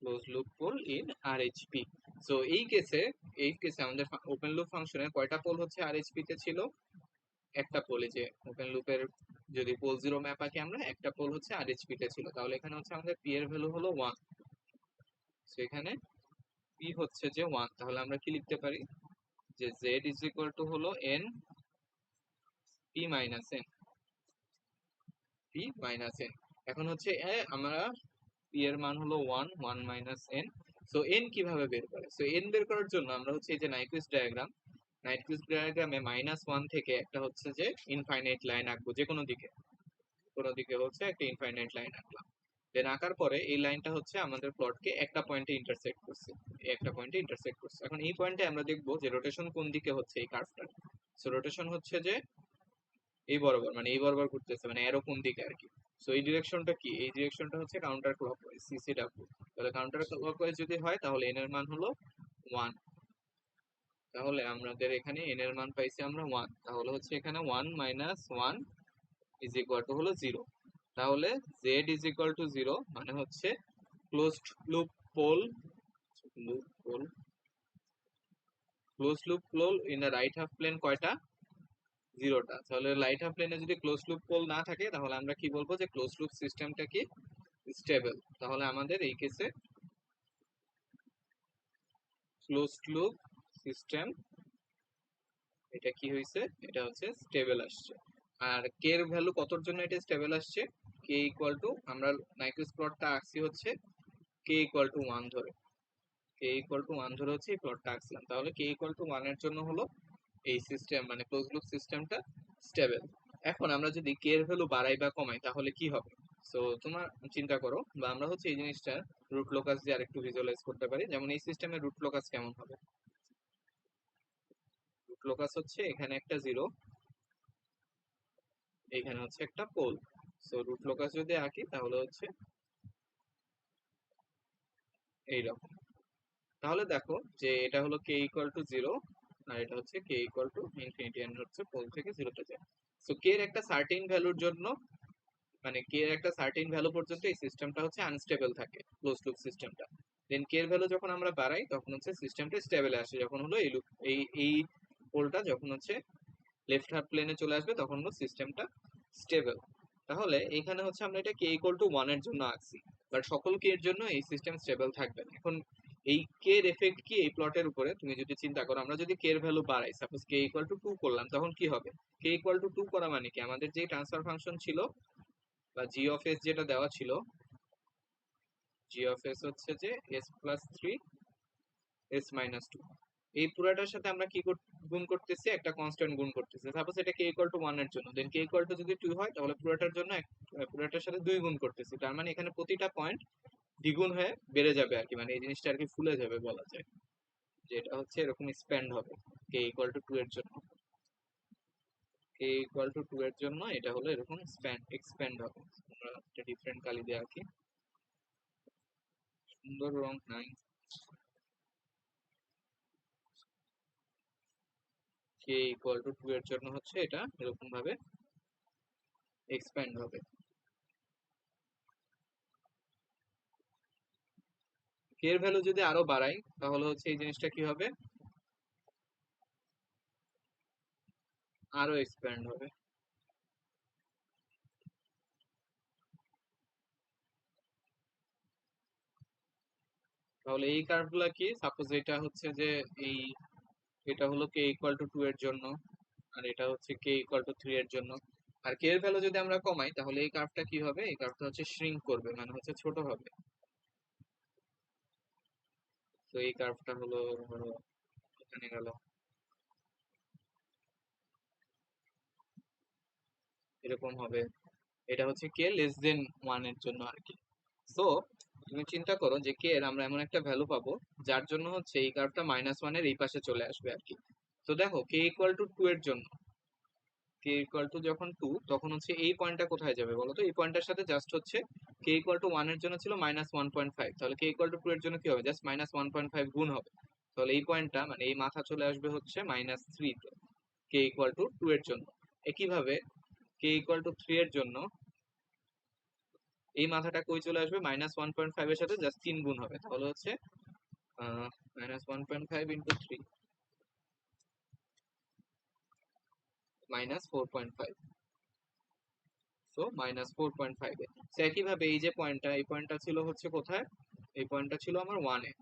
close loop pole in R HP. So এই কেসে আমাদের ওপেন লুপ ফাংশনের কয়টা পোল হচ্ছে আর এইচপি তে ছিল, একটা পোল। এই যে ওপেন লুপের যদি পোল জিরো ম্যাপ আঁকি আমরা, একটা পোল হচ্ছে আর এইচপি তে ছিল, তাহলে এখানে হচ্ছে আমাদের পি এর ভ্যালু হলো 1। সো এখানে পি হচ্ছে যে 1, তাহলে আমরা কি লিখতে পারি, যে জেড ইজ ইকুয়াল টু হলো N P minus N, P minus N. এখন হচ্ছে আমরা পি এর মান হলো one, one minus N. So N কিভাবে বের করে? সো এন বের করার জন্য আমরা হচ্ছে এই যে নাইকুইস্ট ডায়াগ্রাম, নাইকুইস্ট ডায়াগ্রামে মাইনাস ওয়ান থেকে একটা হচ্ছে যে ইনফাইনাইট লাইন আঁকবো, যে কোনো দিকে, কোনো দিকে হচ্ছে একটা ইনফাইনাইট লাইন আঁকলাম। দেন আঁকার পরে এই লাইনটা হচ্ছে আমাদের প্লটকে একটা পয়েন্টে ইন্টারসেক্ট করছে, এই একটা পয়েন্টে ইন্টারসেক্ট করছে। এখন এই পয়েন্টে আমরা দেখবো যে রোটেশন কোন দিকে হচ্ছে এই কার্ভটার। সো রোটেশন হচ্ছে যে এই বরাবর, মানে এই বরাবর ঘুরতেছে, মানে এরো কোন দিকে আর কি। সো এই ডিরেকশনটা কি? এই ডিরেকশনটা হচ্ছে কাউন্টার ক্লকওয়াইজ, সিসিডব্লিউ। তাহলে কাউন্টার ক্লকওয়াইজ যদি হয় তাহলে এন এর মান হলো ওয়ান। তাহলে আমাদের এখানে এন এর মান পাইছি আমরা ওয়ান, তাহলে হচ্ছে এখানে one minus one is equal to হলো জিরো। তাহলে Z is equal to zero মানে হচ্ছে closed loop pole, loop pole, close loop pole in the right half plane কয়টা? জিরোটা। তাহলে রাইট হাফ প্লেনে যদি ক্লোজ লুপ পোল না থাকে তাহলে আমরা কি বলবো? যে ক্লোজ লুপ সিস্টেমটা কি স্টেবল। তাহলে আমাদের এই কেসে ক্লোজ লুপ সিস্টেম এটা কি হয়েছে? এটা হচ্ছে স্টেবল আসছে। আর কে এর ভ্যালু কতর জন্য এটা স্টেবল আসছে? কে ইকুয়াল টু, আমরা নাইকুইস্ট প্লটটা আঁকছি হচ্ছে কে ইকুয়াল টু ওয়ান ধরে, কে ইকুয়াল টু ওয়ান ধরে হচ্ছে এই প্লটটা আঁকছিলাম। তাহলে কে ইকুয়াল টু ওয়ান এর জন্য হলো এই সিস্টেম মানে ক্লোজ লুপ সিস্টেমটা স্টেবল। এখন আমরা যদি কে এর ভ্যালু বাড়াই বা কমাই তাহলে কি হবে? সো তোমার চিন্তা করো, বা আমরা হচ্ছে এই জিনিসটা রুট লোকাস দিয়ে আরেকটু ভিজুয়ালাইজ করতে পারি। যেমন এই সিস্টেমের রুট লোকাস কেমন হবে? রুট লোকাস হচ্ছে এখানে একটা জিরো, এখানে হচ্ছে একটা পোল। সো রুট লোকাস যদি আঁকি তাহলে হচ্ছে এইরকম। তাহলে দেখো যে এটা হলো কে ইকুয়াল টু জিরো, আর এটা হচ্ছে কে ইকুয়াল টু ইনফিনিটি, এন্ড হচ্ছে পোল থেকে জিরোতে যায়। সো কে এর একটা সার্টেন ভ্যালুর জন্য, মানে কে এর একটা সার্টেন ভ্যালু পর্যন্ত এই সিস্টেমটা হচ্ছে আনস্টেবল থাকে, ক্লোজ লুপ সিস্টেমটা। দেন কে এর ভ্যালু যখন আমরা বাড়াই তখন হচ্ছে সিস্টেমটা স্টেবলে আসে, যখন হলো এই লুপ এই পোলটা যখন হচ্ছে লেফট হাফ প্লেনে চলে আসবে তখন হলো সিস্টেমটা স্টেবল। তাহলে এখানে হচ্ছে আমরা এটা কে ইকুয়াল টু ওয়ান এর জন্য আঁকছি, বাট সকল কে এর জন্য এই সিস্টেম স্টেবল থাকবে না। এখন এই কে এর এফেক্ট কি এই প্লটের উপরে? তুমি যদি চিন্তা করো, আমরা যদি কে এর ভ্যালু বাড়াই, suppose K equal to two করলাম, তখন কি হবে? কে ইকুয়াল টু টু করা মানে কি? আমাদের যে ট্রান্সফার ফাংশন ছিল বা জি অফ এস যেটা দেওয়া ছিল, জি অফ এস হচ্ছে যে S plus three S minus two, এই পুরাটার সাথে আমরা কি গুণ করতেছি? একটা কনস্ট্যান্ট গুণ করতেছি। সাপোজ এটা কে ইকুয়াল টু ওয়ান এর জন্য, দেন কে ইকুয়াল টু যদি টু হয় তাহলে পুরাটার জন্য পুরাটার সাথে দুই গুণ করতেছি। তার মানে এখানে প্রতিটা পয়েন্ট দ্বিগুণ হয়ে বেড়ে যাবে আর কি, মানে এই জিনিসটা আর কি ফুলে যাবে বলা যায়, যে এটা হচ্ছে এরকম স্প্যান্ড হবে কে ইকুয়াল টু টু এর জন্য। কে ইকুয়াল টু টু এর জন্য এটা হলো এরকম এক্সপ্যান্ড হবে। আমরা একটা ডিফারেন্ট কালি দিয়ে আঁকি, সুন্দর রং নাই। কে ইকুয়াল টু টু এর জন্য হচ্ছে এটা এরকম ভাবে এক্সপ্যান্ড হবে। কে এর ভ্যালু যদি আরো বাড়াই তাহলে হচ্ছে এই জিনিসটা কি হবে? আরো এক্সপ্যান্ড হবে। তাহলে এই কার্ভগুলা কি? সাপোজ এটা হচ্ছে যে এই, এটা হলো কে ইকুয়াল টু টু এর জন্য, আর এটা হচ্ছে কে ইকুয়াল টু থ্রি এর জন্য। আর কে এর ভ্যালু যদি আমরা কমাই তাহলে এই কার্ভটা কি হবে? এই কার্ভটা হচ্ছে শ্রিঙ্ক করবে, মানে হচ্ছে ছোট হবে। তো এই কার্ভটা হলো ধরো এখানে গেল, এরকম হবে। এটা হচ্ছে কে লেস দেন ওয়ান এর জন্য আর কি। সো তুমি চিন্তা করো যে কে এর আমরা এমন একটা ভ্যালু পাবো যার জন্য হচ্ছে এই কার্ভটা মাইনাস ওয়ান এর এই পাশে চলে আসবে আর কি। তো দেখো কে ইকুয়াল টু টু এর জন্য, কে ইকুয়াল টু যখন টু তখন হচ্ছে এই পয়েন্টটা কোথায় যাবে বলো তো? এই পয়েন্টটার সাথে জাস্ট হচ্ছে কে ইকুয়াল টু ওয়ান এর জন্য ছিল মাইনাস ওয়ান পয়েন্ট ফাইভ, তাহলে কে ইকুয়াল টু টু এর জন্য কি হবে? Just minus one point five গুণ হবে। তাহলে এই পয়েন্টটা মানে এই মাথা চলে আসবে হচ্ছে মাইনাস থ্রি তে, কে ইকুয়াল টু টু এর জন্য। একইভাবে কে ইকুয়াল টু থ্রি এর জন্য এই মাথাটা কই চলে আসবে? মাইনাস ওয়ান পয়েন্ট ফাইভ এর সাথে জাস্ট তিন গুণ হবে, তাহলে হচ্ছে minus one point five into three minus four point five, so minus four point five এ। তো একইভাবে এই যে পয়েন্টটা, এই পয়েন্টটা ছিল হচ্ছে কোথায়? এই পয়েন্টটা ছিল আমার ওয়ানে।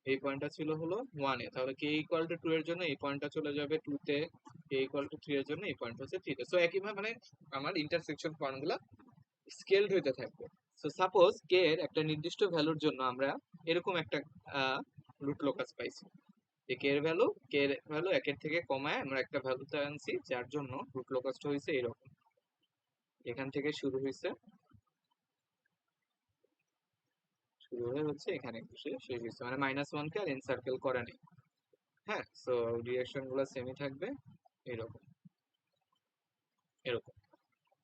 এই পয়েন্টটা ছিল হলো 1 এ, তাহলে কে ইকুয়াল টু 2 এর জন্য এই পয়েন্টটা চলে যাবে 2 তে, কে ইকুয়াল টু 3 এর জন্য এই পয়েন্ট হচ্ছে 3 তে। সো একইভাবে মানে আমার ইন্টারসেকশন পয়েন্টগুলো স্কেলড হইতে থাকবে। সো সাপোজ কে এর একটা নির্দিষ্ট ভ্যালুর জন্য আমরা এরকম একটা রুট লোকাস পাইছি, যে কে এর ভ্যালু, 1 এর থেকে কমায় আমরা একটা ভ্যালুতে আনছি, যার জন্য রুট লোকাসটা হয়েছে এরকম, এখান থেকে শুরু হয়েছে, শুরু হয়ে হচ্ছে এখানে এসে শেষ হয়েছে, মানে -1 কে আর এনসার্কেল করে নেই। হ্যাঁ, সো ডিরেকশন গুলো সেমই থাকবে এরকম, এরকম।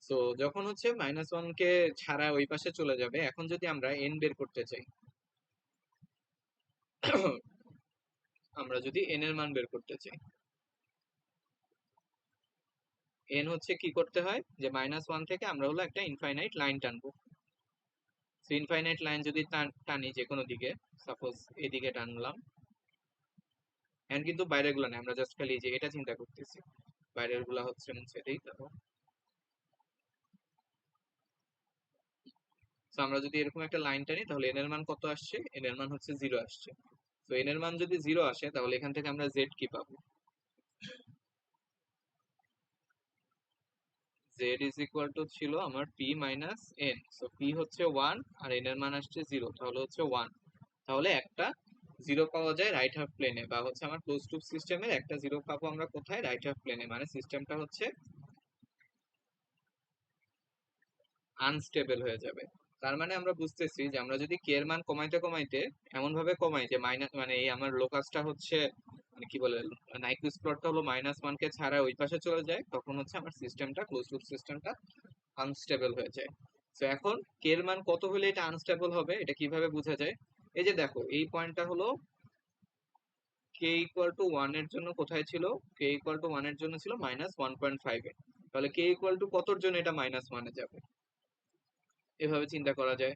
সো যখন হচ্ছে -1 কে ছাড়া ওই পাশে চলে যাবে, এখন যদি আমরা এন বের করতে চাই, আমরা যদি এন এর মান বের করতে চাই, এন হচ্ছে কি করতে হয়, যে -1 থেকে আমরা হলো একটা ইনফাইনাইট লাইন টানবো। সো ইনফাইনাইট লাইন যদি টানি যে কোনো দিকে, সাপোজ এদিকে টানলাম, এন্ড কিন্তু বাইরের গুলো নেই, আমরা জাস্ট খালি যে এটা চিন্তা করতেছি, বাইরের গুলা হচ্ছে মুছে দেই। তো আমরা যদি এরকম একটা লাইন টানি, তাহলে এন এর মান কত আসছে, এন এর মান হচ্ছে 0 আসছে। তো এন এর মান যদি 0 আসে, তাহলে এখান থেকে আমরা জেড কি পাবো, জেড ইজ ইকুয়াল টু ছিল আমার P minus N. So P হচ্ছে 1 আর এন এর মান আসছে 0, তাহলে হচ্ছে 1। তাহলে একটা 0 পাওয়া যায় রাইট হাফ প্লেনে, বা হচ্ছে আমার ক্লোজ টু সিস্টেমের একটা 0 পাবো আমরা কোথায়, রাইট হাফ প্লেনে, মানে সিস্টেমটা হচ্ছে আনস্টেবল হয়ে যাবে। তার মানে আমরা বুঝতেছি যে আমরা যদি কে এর মান কমাইতে কমাইতে এমন ভাবে কমাই যে মাইনাস, মানে এই আমার লোকাসটা হচ্ছে, মানে কি বলে, নাইকুইস্ট প্লটটা হলো -1 কে ছাড়া ওই পাশে চলে যায়, তখন হচ্ছে আমার সিস্টেমটা, ক্লোজ লুপ সিস্টেমটা আনস্টেবল হয়ে যায়। তো এখন কে এর মান কত হলে এটা আনস্টেবল হবে, এটা কিভাবে বোঝা যায়? এই যে দেখো, এই পয়েন্টটা হলো কে ইকুয়াল টু 1 এর জন্য কোথায় ছিল, কে ইকুয়াল টু 1 এর জন্য ছিল -1.5 এ। তাহলে কে ইকুয়াল টু কতর জন্য এটা -1 এ যাবে, এভাবে চিন্তা করা যায়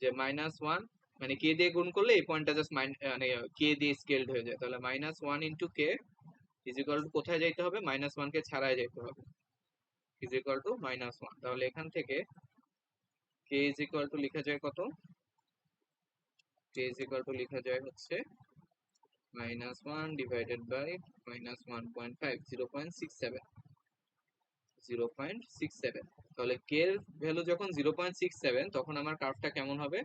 যে -1, মানে কে দিয়ে গুণ করলে এই পয়েন্টটা জাস্ট মানে কে দিয়ে স্কেলড হয়ে যায়, তাহলে -1 into k is equal two কোথায় যাইতে হবে, -1 কে ছাড়াই যাইতে হবে, ইজ ইকুয়াল টু -1। তাহলে এখান থেকে কে ইজ ইকুয়াল টু লিখা যায় কত, কে ইজ ইকুয়াল টু লিখা যায় হচ্ছে -1 ডিভাইডেড বাই -1.5, 0.67, 0.67। তাহলে কে এর ভ্যালু যখন 0.67, তখন আমার কার্ভটা কেমন হবে,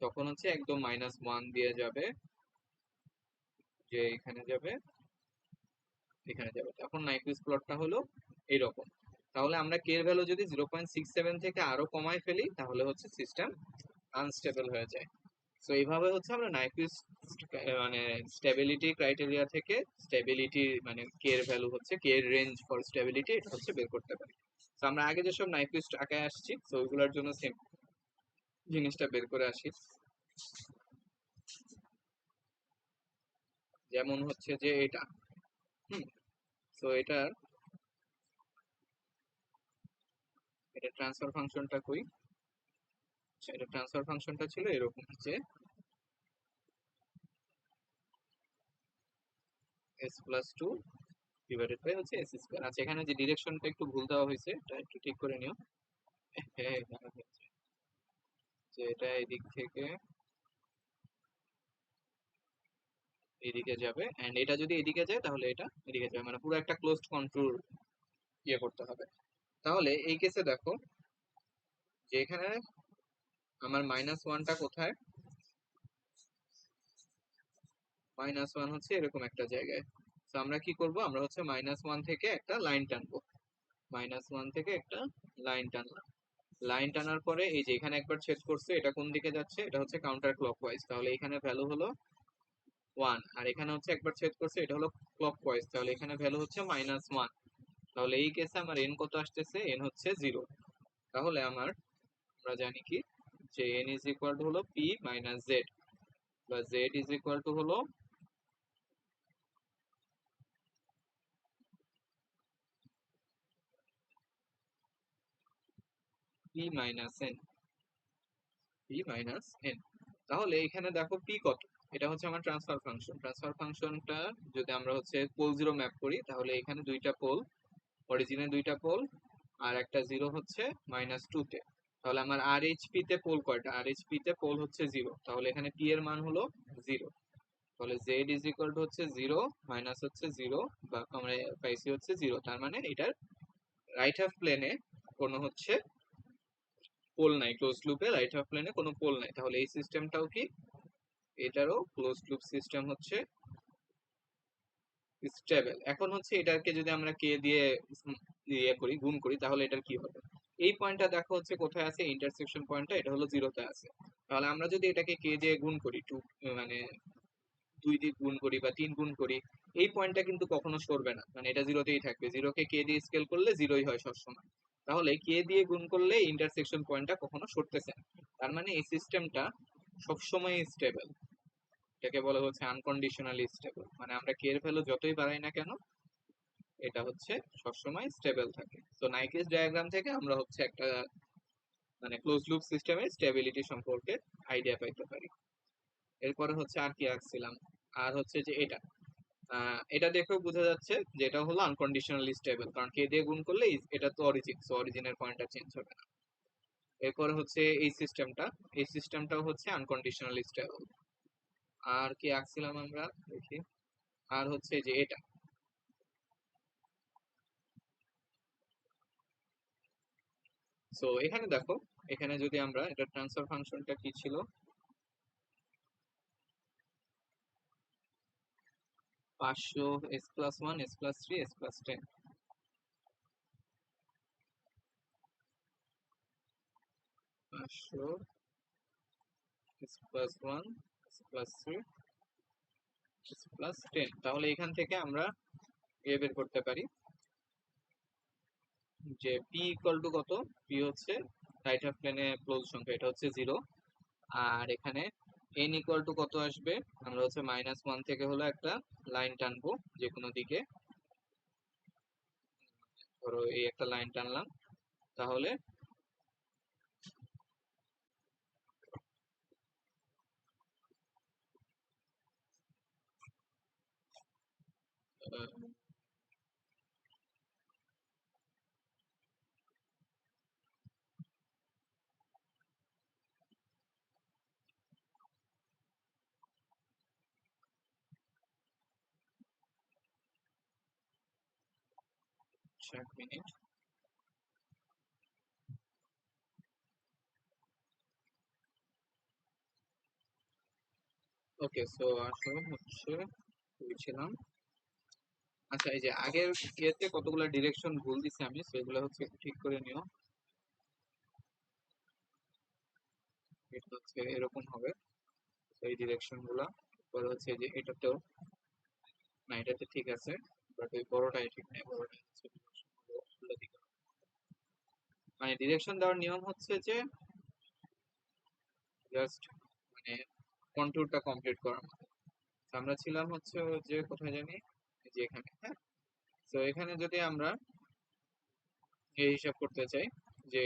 তখন হচ্ছে একদম -1 দিয়ে যাবে, যে এখানে যাবে, এখানে যাবে, তখন নাইকুইস্ট প্লটটা হলো এইরকম। তাহলে আমরা কে এর ভ্যালু যদি 0.67 থেকে আরো কমায় ফেলি, তাহলে হচ্ছে সিস্টেম আনস্টেবল হয়ে যায়। তো এইভাবে হচ্ছে আমরা নাইকুইস্ট মানে স্টেবিলিটি ক্রাইটেরিয়া থেকে স্টেবিলিটি, মানে কে এর ভ্যালু হচ্ছে, কে এর রেঞ্জ ফর স্টেবিলিটি, এটা হচ্ছে বের করতে পারি। তো আমরা আগে যেসব নাইকুইস্ট আঁকায় আসছি, তো ওইগুলোর জন্য সেম জিনিসটা বের করে আসি। যেমন হচ্ছে যে এটা, হুম, তো এটা ট্রান্সফার ফাংশনটা কই, এটা ট্রান্সফার ফাংশনটা ছিল এরকম যে s+2 ডিভাইডেড বাই হচ্ছে s স্কয়ার। আচ্ছা, এখানে যে ডিরেকশনটা একটু ভুল দেওয়া হয়েছে, এটা একটু ঠিক করে নিও। হ্যাঁ, এখানে হচ্ছে যে এটা এদিক থেকে এদিকে যাবে, এন্ড এটা যদি এদিকে যায় তাহলে এটা এদিকে যাবে, মানে পুরো একটা ক্লোজড কন্ট্রোল ইয়ে করতে হবে। তাহলে এই কেসে দেখো যে এখানে আমার -1টা কোথায়, -1 হচ্ছে এরকম একটা জায়গায়। তো আমরা কি করব, আমরা হচ্ছে -1 থেকে একটা লাইন টানবো, -1 থেকে একটা লাইন টানলাম। লাইন টানার পরে এই যে এখানে একবার ছেদ করছে, এটা কোন দিকে যাচ্ছে, এটা হচ্ছে কাউন্টার ক্লকওয়াইজ, তাহলে এখানে ভ্যালু হলো 1। আর এখানে হচ্ছে একবার ছেদ করছে, এটা হলো ক্লকওয়াইজ, তাহলে এখানে ভ্যালু হচ্ছে -1। তাহলে এই কেসে আমার এন কত আসতেছে, এন হচ্ছে 0। তাহলে আমরা জানি কি, যে এন ইজ ইকুয়াল টু হলো পি মাইনাস জেড, বা জেড ইজ ইকুয়াল টু হলো P minus N, P minus N. তাহলে এখানে দেখো পি কত, এটা হচ্ছে আমার ট্রান্সফার ফাংশন। ট্রান্সফার ফাংশনটা যদি আমরা হচ্ছে পোল জিরো ম্যাপ করি, তাহলে এখানে দুইটা পোল, অরিজিনে দুইটা পোল, আর একটা জিরো হচ্ছে -2 তে। তাহলে আমার আরএইচপি তে পোল কয়টা? আরএইচপি তে পোল হচ্ছে 0, তাহলে এখানে পি এর মান হলো 0। তাহলে জেড ইজ ইকুয়াল টু হচ্ছে 0 মাইনাস হচ্ছে 0, বা আমরা পাইছি হচ্ছে 0, তার মানে এটার রাইট হাফ প্লেনে কোনো হচ্ছে পোল নাই, ক্লোজ লুপে রাইট হাফ প্লেনে কোনো পোল নাই। তাহলে এই সিস্টেমটাও কি, এটারও ক্লোজ লুপ সিস্টেম হচ্ছে স্টেবল। এখন হচ্ছে এটাকে যদি আমরা কে দিয়ে ইয়ে করি, গুণ করি, তাহলে এটার কি হবে? এই পয়েন্টটা দেখো হচ্ছে কোথায় আছে, ইন্টারসেকশন পয়েন্টটা, এটা হলো 0 তে আছে। তাহলে আমরা যদি এটাকে কে দিয়ে গুণ করি, মানে 2 দিয়ে গুণ করি বা 3 গুণ করি, এই পয়েন্টটা কিন্তু কখনো সরবে না, মানে এটা 0তেই থাকবে। 0 কে কে দিয়ে স্কেল করলে 0ই হয় সবসময়। তাহলে কে দিয়ে গুণ করলে ইন্টারসেকশন পয়েন্টটা কখনো সরতেছে না। তার মানে এই সিস্টেমটা সবসময় স্টেবল। এটাকে বলা হচ্ছে আনকন্ডিশনালি স্টেবল, মানে আমরা কে এর ভ্যালু যতই বাড়াই না কেন, এটা হচ্ছে সবসময় স্টেবল থাকে। তো নাইকুইস্ট ডায়াগ্রাম থেকে আমরা হচ্ছে একটা মানে ক্লোজ লুপ সিস্টেমের স্টেবিলিটি সম্পর্কে আইডিয়া পাইতে পারি। এরপরে হচ্ছে আর কি আঁকছিলাম, আর হচ্ছে যে এটা দেখেও বোঝা যাচ্ছে যে এটা হলো আনকন্ডিশনালি স্টেবল, কারণ কে দিয়ে গুণ করলে এটা তো অরিজিন, সো অরিজিনের পয়েন্টটা চেঞ্জ হবে না। এরপরে হচ্ছে এই সিস্টেমটাও হচ্ছে আনকন্ডিশনালি স্টেবল। আর কি আঁকছিলাম আমরা দেখি, আর হচ্ছে যে এটা, সো এখানে দেখো, এখানে যদি আমরা এটা ট্রান্সফার ফাংশনটা কি ছিল, 500 s+1 s+3 s+10, 500 s+1 s+3 s+10। তাহলে এখান থেকে আমরা বের করতে পারি যে p ইকুয়াল টু কত, p হচ্ছে রাইট হাফ প্লেনে ক্লোজ সংখ্যা, এটা হচ্ছে 0। আর এখানে n ইকুয়াল টু কত আসবে, আমরা হচ্ছে -1 থেকে হলো একটা লাইন টানবো যে কোনো দিকে, ধরো এই একটা লাইন টানলাম, তাহলে এক মিনিট। ওকে, সো আসলে হচ্ছে বুঝছিলাম। আচ্ছা, এই যে আগের ইয়েতে কতগুলো ডিরেকশন ভুল দিছি আমি, সেগুলো হচ্ছে একটু ঠিক করে নিও। এটা হচ্ছে এরকম হবে, এই ডিরেকশন গুলা। পরে হচ্ছে যে এটাতেও, না এটাতে ঠিক আছে, বাট ওই বড়টাই ঠিক নেই, বড়টাই হচ্ছে direction গুলো উল্টো দিকে। মানে ডিরেকশন দেওয়ার নিয়ম হচ্ছে যে জাস্ট মানে কন্ট্যুরটা কমপ্লিট করা। তো আমরা ছিলাম হচ্ছে ওই যে কোথায় জানি, এই যে এখানে, হ্যাঁ। তো এখানে যদি আমরা এই হিসাব করতে চাই যে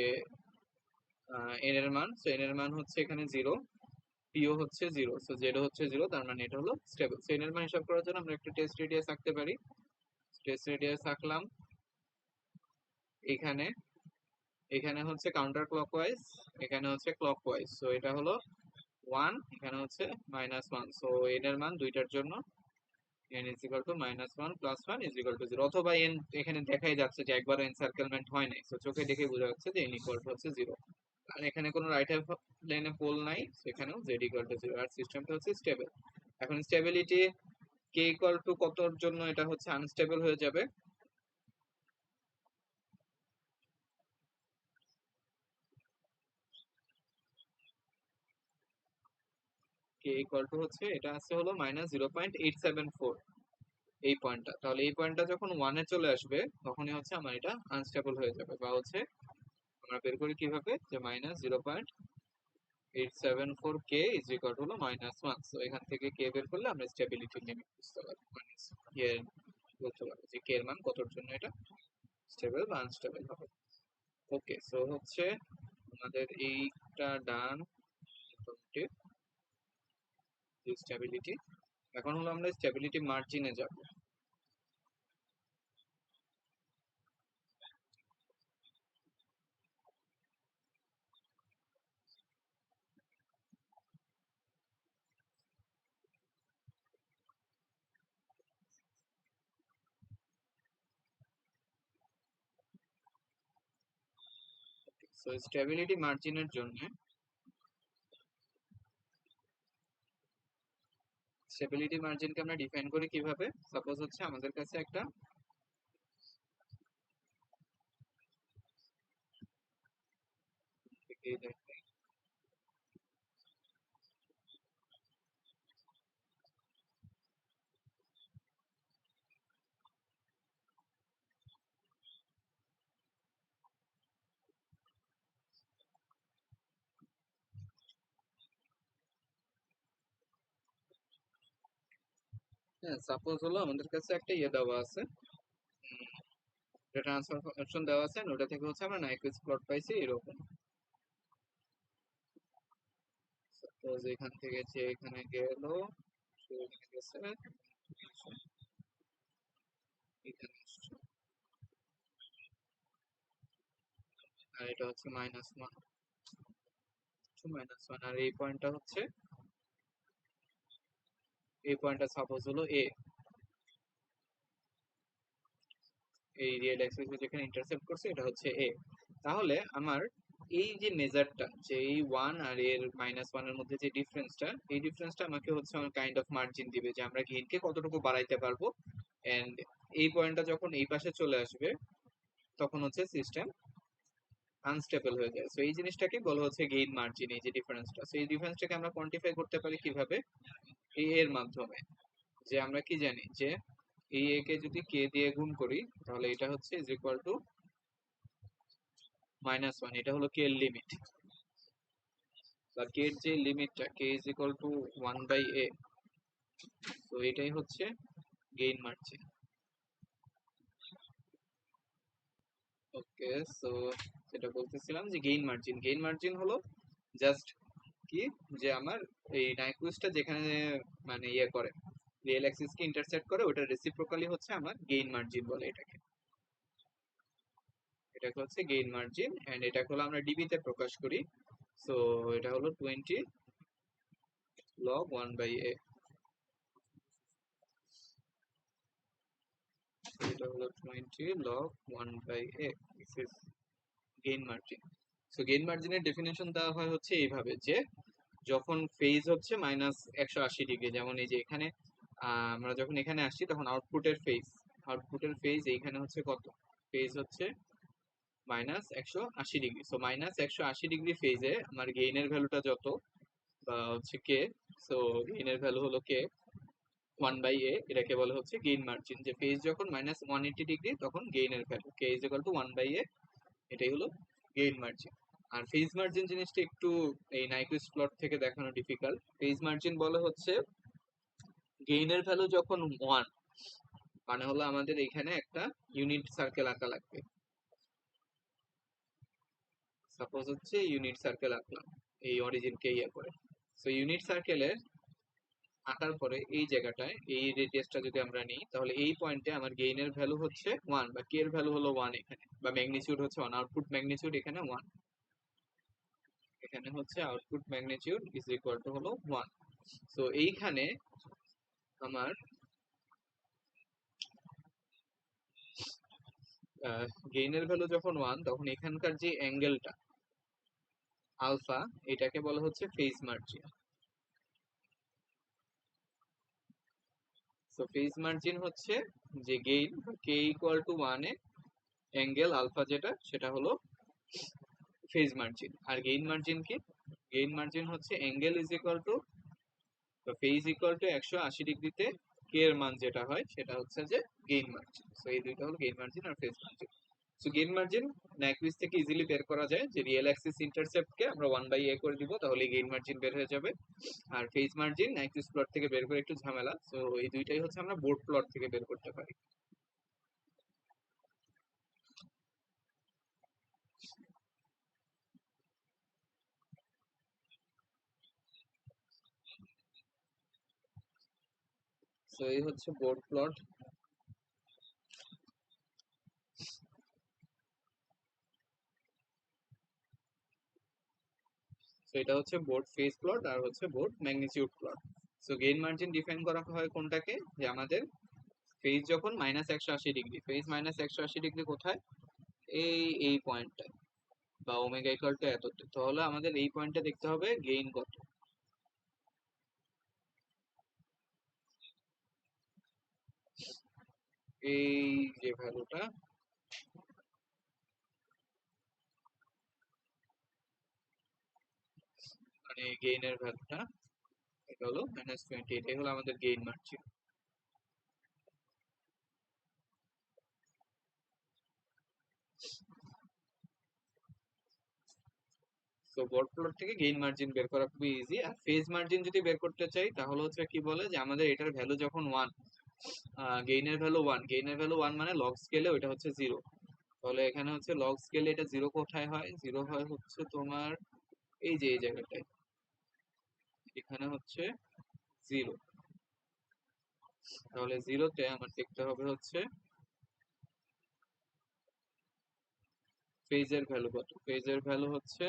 এন এর মান, সো এন এর মান হচ্ছে এখানে 0, পিও হচ্ছে 0, সো জেড হচ্ছে 0, তার মানে এটা হলো স্টেবল। সো এন এর মান হিসাব করার জন্য আমরা একটা টেস্ট রেডিয়াস আঁকতে পারি। টেস্ট রেডিয়াস আঁকলাম এখানে, এখানে হচ্ছে কাউন্টার ক্লকওয়াইজ, এখানে হচ্ছে ক্লকওয়াইজ, সো এটা হলো 1, এখানে হচ্ছে -1, সো এন এর মান দুইটার জন্য n is equal to -1 + 1 is equal to 0, অথবা n এখানে দেখাই যাচ্ছে যে একবার এনসার্কেলমেন্ট হয় নাই, সো চোখে দেখে বোঝা যাচ্ছে যে n ইকুয়াল টু হচ্ছে 0। আর এখানে কোনো রাইট হ্যান্ড প্লেনে পোল নাই, সেখানেও z ইকুয়াল টু 0, আর সিস্টেমটা হচ্ছে স্টেবল। এখন স্টেবিলিটি k ইকুয়াল টু কতর জন্য এটা হচ্ছে আনস্টেবল হয়ে যাবে, k ইকুয়াল টু হচ্ছে এটা আছে হলো -0.874, এই পয়েন্টটা। তাহলে এই পয়েন্টটা যখন 1 এ চলে আসবে, তখনই হচ্ছে আমার এটা আনস্টেবল হয়ে যাবে, বা হচ্ছে আমরা বের করি কিভাবে, যে -0.874 কে ইজ ইকুয়াল টু হলো -1, সো এখান থেকে কে বের করলে আমরা স্টেবিলিটি লিমিট বুঝতে পারবো, মানে এর বলতে পারবো যে কে এর মান কতর জন্য এটা স্টেবল বা আনস্টেবল হবে। ওকে, সো হচ্ছে আমাদের এইটা ডান, মোটামুটি স্টেবিলিটি। এখন হলো আমরা স্টেবিলিটি মার্জিনে যাব। তো স্টেবিলিটি মার্জিনের জন্য স্টেবিলিটি মার্জিনকে আমরা ডিফাইন করি কিভাবে? সাপোজ হচ্ছে আমাদের কাছে একটা হ্যাঁ, সাপোজ হলো আমাদের কাছে একটা ইয়ে দেওয়া আছে, ট্রান্সফার ফাংশন দেওয়া আছে, ওটা থেকে হচ্ছে আমরা নাইকুইস্ট প্লট পাইছি এরকম। সাপোজ এখান থেকে যে এখানে গেল, সে এখানে গেছে, এখানে আসছে, আর এটা হচ্ছে -1 টু -1, আর এই পয়েন্টটা হচ্ছে, এই পয়েন্টটা সাপোজ হলো এ, এই রিয়েল অ্যাক্সিস যেখানে ইন্টারসেক্ট করছে এটা হচ্ছে এ। তাহলে আমার এই যে মেজারটা, যে এই 1 আর এর -1 এর মধ্যে যে ডিফারেন্সটা, এই ডিফারেন্সটা আমাকে হচ্ছে আমার কাইন্ড অফ মার্জিন দিবে যে আমরা গেইনকে কতটুকু বাড়াইতে পারবো। এন্ড এই পয়েন্টটা যখন এই পাশে চলে আসবে তখন হচ্ছে সিস্টেম আনস্টেবল হয়ে যায়। সো এই জিনিসটাকে বলা হচ্ছে গেইন মার্জিন, এই যে ডিফারেন্সটা। সো এই ডিফারেন্সটাকে আমরা কোয়ান্টিফাই করতে পারি কিভাবে? এই এর মাধ্যমে, যে আমরা কি জানি যে এই এ কে যদি কে দিয়ে গুণ করি তাহলে এটা হচ্ছে ইজ ইকুয়াল টু -1, এটা হলো কে এর লিমিট, বা কে এর যে লিমিটটা কে ইজ ইকুয়াল টু 1/a, তো এটাই হচ্ছে গেইন মার্জিন। ওকে, সো যেটা বলতেছিলাম যে গেইন মার্জিন, গেইন মার্জিন হলো জাস্ট কি, যে আমার এই নাইকুইস্টটা যেখানে মানে ইয়ে করে, রিয়েল অ্যাক্সিস কে ইন্টারসেক্ট করে, ওটা রেসিপ্রোকালি হচ্ছে আমার গেইন মার্জিন বলে এটাকে। এটাকে হচ্ছে গেইন মার্জিন, এন্ড এটাকে হলো আমরা ডিবি তে প্রকাশ করি। সো এটা হলো 20 log 1/a, এটা হলো 20 log 1/a, this is gain margin. So gain মার্জিনের ডেফিনেশন দেওয়া হয় হচ্ছে এইভাবে, যে যখন ফেজ হচ্ছে -180 ডিগ্রি, যেমন এই যে এখানে আমরা যখন এখানে আসছি তখন আউটপুটের ফেজ এইখানে হচ্ছে কত, ফেজ হচ্ছে -180 ডিগ্রি। সো -180 ডিগ্রি ফেজে আমার গেইনের ভ্যালুটা যত, বা হচ্ছে কে, সো গেইনের ভ্যালু হলো কে 1/a, এটাকে বলা হচ্ছে গেইন মার্জিন। যে ফেজ যখন -180 ডিগ্রি তখন গেইনের ভ্যালু কে ইজ ইকুয়াল টু 1/a, এটাই হলো গেইন মার্জিন। আর ফেজ মার্জিন জিনিসটা একটু এই নাইকুইস্ট প্লট থেকে দেখানো ডিফিকাল্ট। ফেজ মার্জিন বলে হচ্ছে গেইনের ভ্যালু যখন 1, মানে হলো আমাদের এখানে একটা ইউনিট সার্কেল আঁকা লাগবে। সাপোজ হচ্ছে ইউনিট সার্কেল আঁকলাম এই অরিজিনকে ইয়ে করে। সো ইউনিট সার্কেলের আঁকার পরে এই জায়গাটায় এই রেডিয়াসটা যদি আমরা নিই তাহলে এই পয়েন্টে আমার গেইনের ভ্যালু হচ্ছে 1, বা কে এর ভ্যালু হলো 1 এখানে, বা ম্যাগনিটিউড হচ্ছে 1, আউটপুট ম্যাগনিটিউড এখানে 1, এখানে হচ্ছে output magnitude is equal to হলো 1। সো এইখানে আমার গেইনের ভ্যালু যখন 1, তখন এখানকার যে অ্যাঙ্গেলটা আলফা, এটাকে বলা হচ্ছে phase margin. So phase margin হচ্ছে যে গেইন কে ইকুয়াল টু 1 এ অ্যাঙ্গেল আলফা যেটা, সেটা হলো ফেজ মার্জিন। আর গেইন মার্জিন কি? গেইন মার্জিন হচ্ছে অ্যাঙ্গেল ইজ ইকুয়াল টু, বা ফেজ ইকুয়াল টু 180 ডিগ্রিতে কে এর মান যেটা হয় সেটা হচ্ছে যে গেইন মার্জিন। সো এই দুইটা হলো গেইন মার্জিন আর phase margin. So gain margin Nyquist থেকে ইজিলি বের করা যায়, যে রিয়েল অ্যাক্সিস ইন্টারসেপ্টকে আমরা 1/a করে দিব, তাহলে গেইন মার্জিন বের হয়ে যাবে। আর ফেজ মার্জিন নাইকুইস্ট প্লট থেকে বের করে একটু ঝামেলা, সো এই দুইটাই হচ্ছে আমরা বোর্ড প্লট থেকে বের করতে পারি। সো এই হচ্ছে বোর্ড প্লট। সো এটা হচ্ছে বোর্ড ফেজ প্লট আর হচ্ছে board magnitude plot. So gain margin define করা হয় কোনটাকে, যে আমাদের ফেজ যখন -180 ডিগ্রি, ফেজ -180 ডিগ্রি কোথায়, এই পয়েন্টটা, বা ওমেগা ইকুয়াল টু এত, তাহলে আমাদের এই পয়েন্টে দেখতে হবে গেইন কত। এই যে ভ্যালুটা, মানে গেইনের ভ্যালুটা, এটা হলো -20, এটাই হলো আমাদের গেইন মার্জিন। তো বট প্লট থেকে গেইন মার্জিন বের করা খুবই ইজি। আর ফেজ মার্জিন যদি বের করতে চাই তাহলে হচ্ছে কি বলে যে আমাদের এটার ভ্যালু যখন 1, গেইনের ভ্যালু 1, গেইনের ভ্যালু 1 মানে লগ স্কেলে ওইটা হচ্ছে 0। তাহলে এখানে হচ্ছে লগ স্কেলে এটা 0 কোথায় হয়, 0 হয় হচ্ছে তোমার এই যে এই জায়গাটায়, এখানে হচ্ছে 0। তাহলে 0-তে আমার দেখতে হবে হচ্ছে ফেজের ভ্যালু কত। ফেজের ভ্যালু হচ্ছে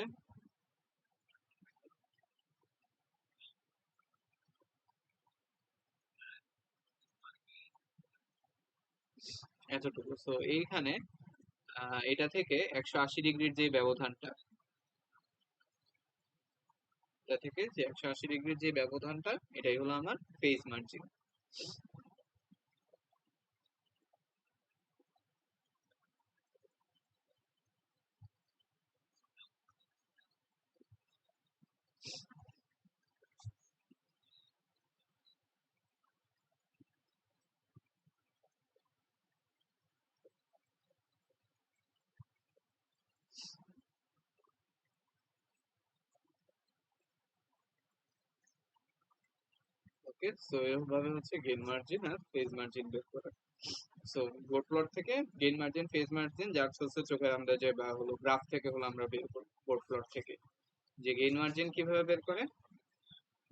এতটুকু। তো এইখানে এটা থেকে 180 ডিগ্রির যে ব্যবধানটা, এটা থেকে যে 180 ডিগ্রির যে ব্যবধানটা, এটাই হলো আমার ফেজ মার্জিন। ওকে, সো এভাবে হচ্ছে গেইন মার্জিন আর ফেজ মার্জিন বের করা। সো বোর্ড প্লট থেকে গেইন মার্জিন, ফেজ মার্জিন, যার হচ্ছে চোখের আন্দাজে বা হলো গ্রাফ থেকে হলো আমরা বের করব। বোর্ড প্লট থেকে যে গেইন মার্জিন কিভাবে বের করে,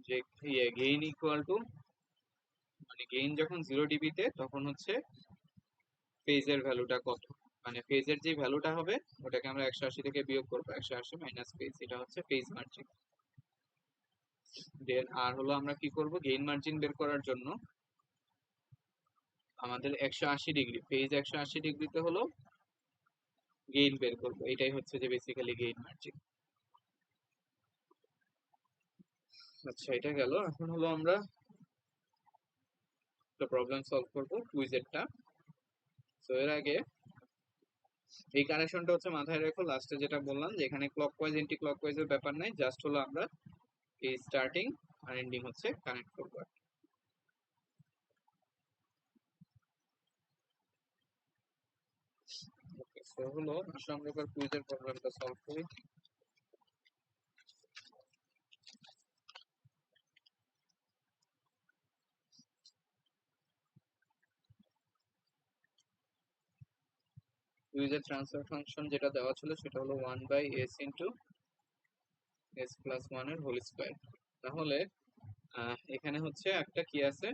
যে গেইন ইকুয়াল টু, মানে গেইন যখন 0 ডিবিতে তখন হচ্ছে ফেজের ভ্যালুটা কত, মানে ফেজের যে ভ্যালুটা হবে ওটাকে আমরা 180 থেকে বিয়োগ করবো, 180 মাইনাস ফেজ, এটা হচ্ছে ফেজ মার্জিন। দেন আর হলো আমরা কি করব, গেইন মার্জিন বের করার জন্য আমাদের 180 ডিগ্রি, ফেজ 180 ডিগ্রিতে হলো গেইন বের করবো, এটাই হচ্ছে যে বেসিক্যালি গেইন মার্জিন। আচ্ছা, এটা গেল। এখন হলো আমরা একটা প্রবলেম সলভ করবো কুইজেরটা। তো এর আগে এই কানেকশনটা হচ্ছে মাথায় রেখো, লাস্টে যেটা বললাম যে এখানে ক্লকওয়াইজ এন্টি ক্লকওয়াইজের ব্যাপার নাই, জাস্ট হলো আমরা এই স্টার্টিং আর এন্ডিং হচ্ছে কানেক্ট করবো। ওকে, সো হলো আসলে আমরা এবার কুইজের প্রবলেমটা সলভ করি। কুইজের ট্রান্সফার ফাংশন যেটা দেওয়া ছিল সেটা হলো 1/s ইন্টু s+1 এর হোল স্কয়ার। তাহলে এখানে হচ্ছে একটা কি আছে,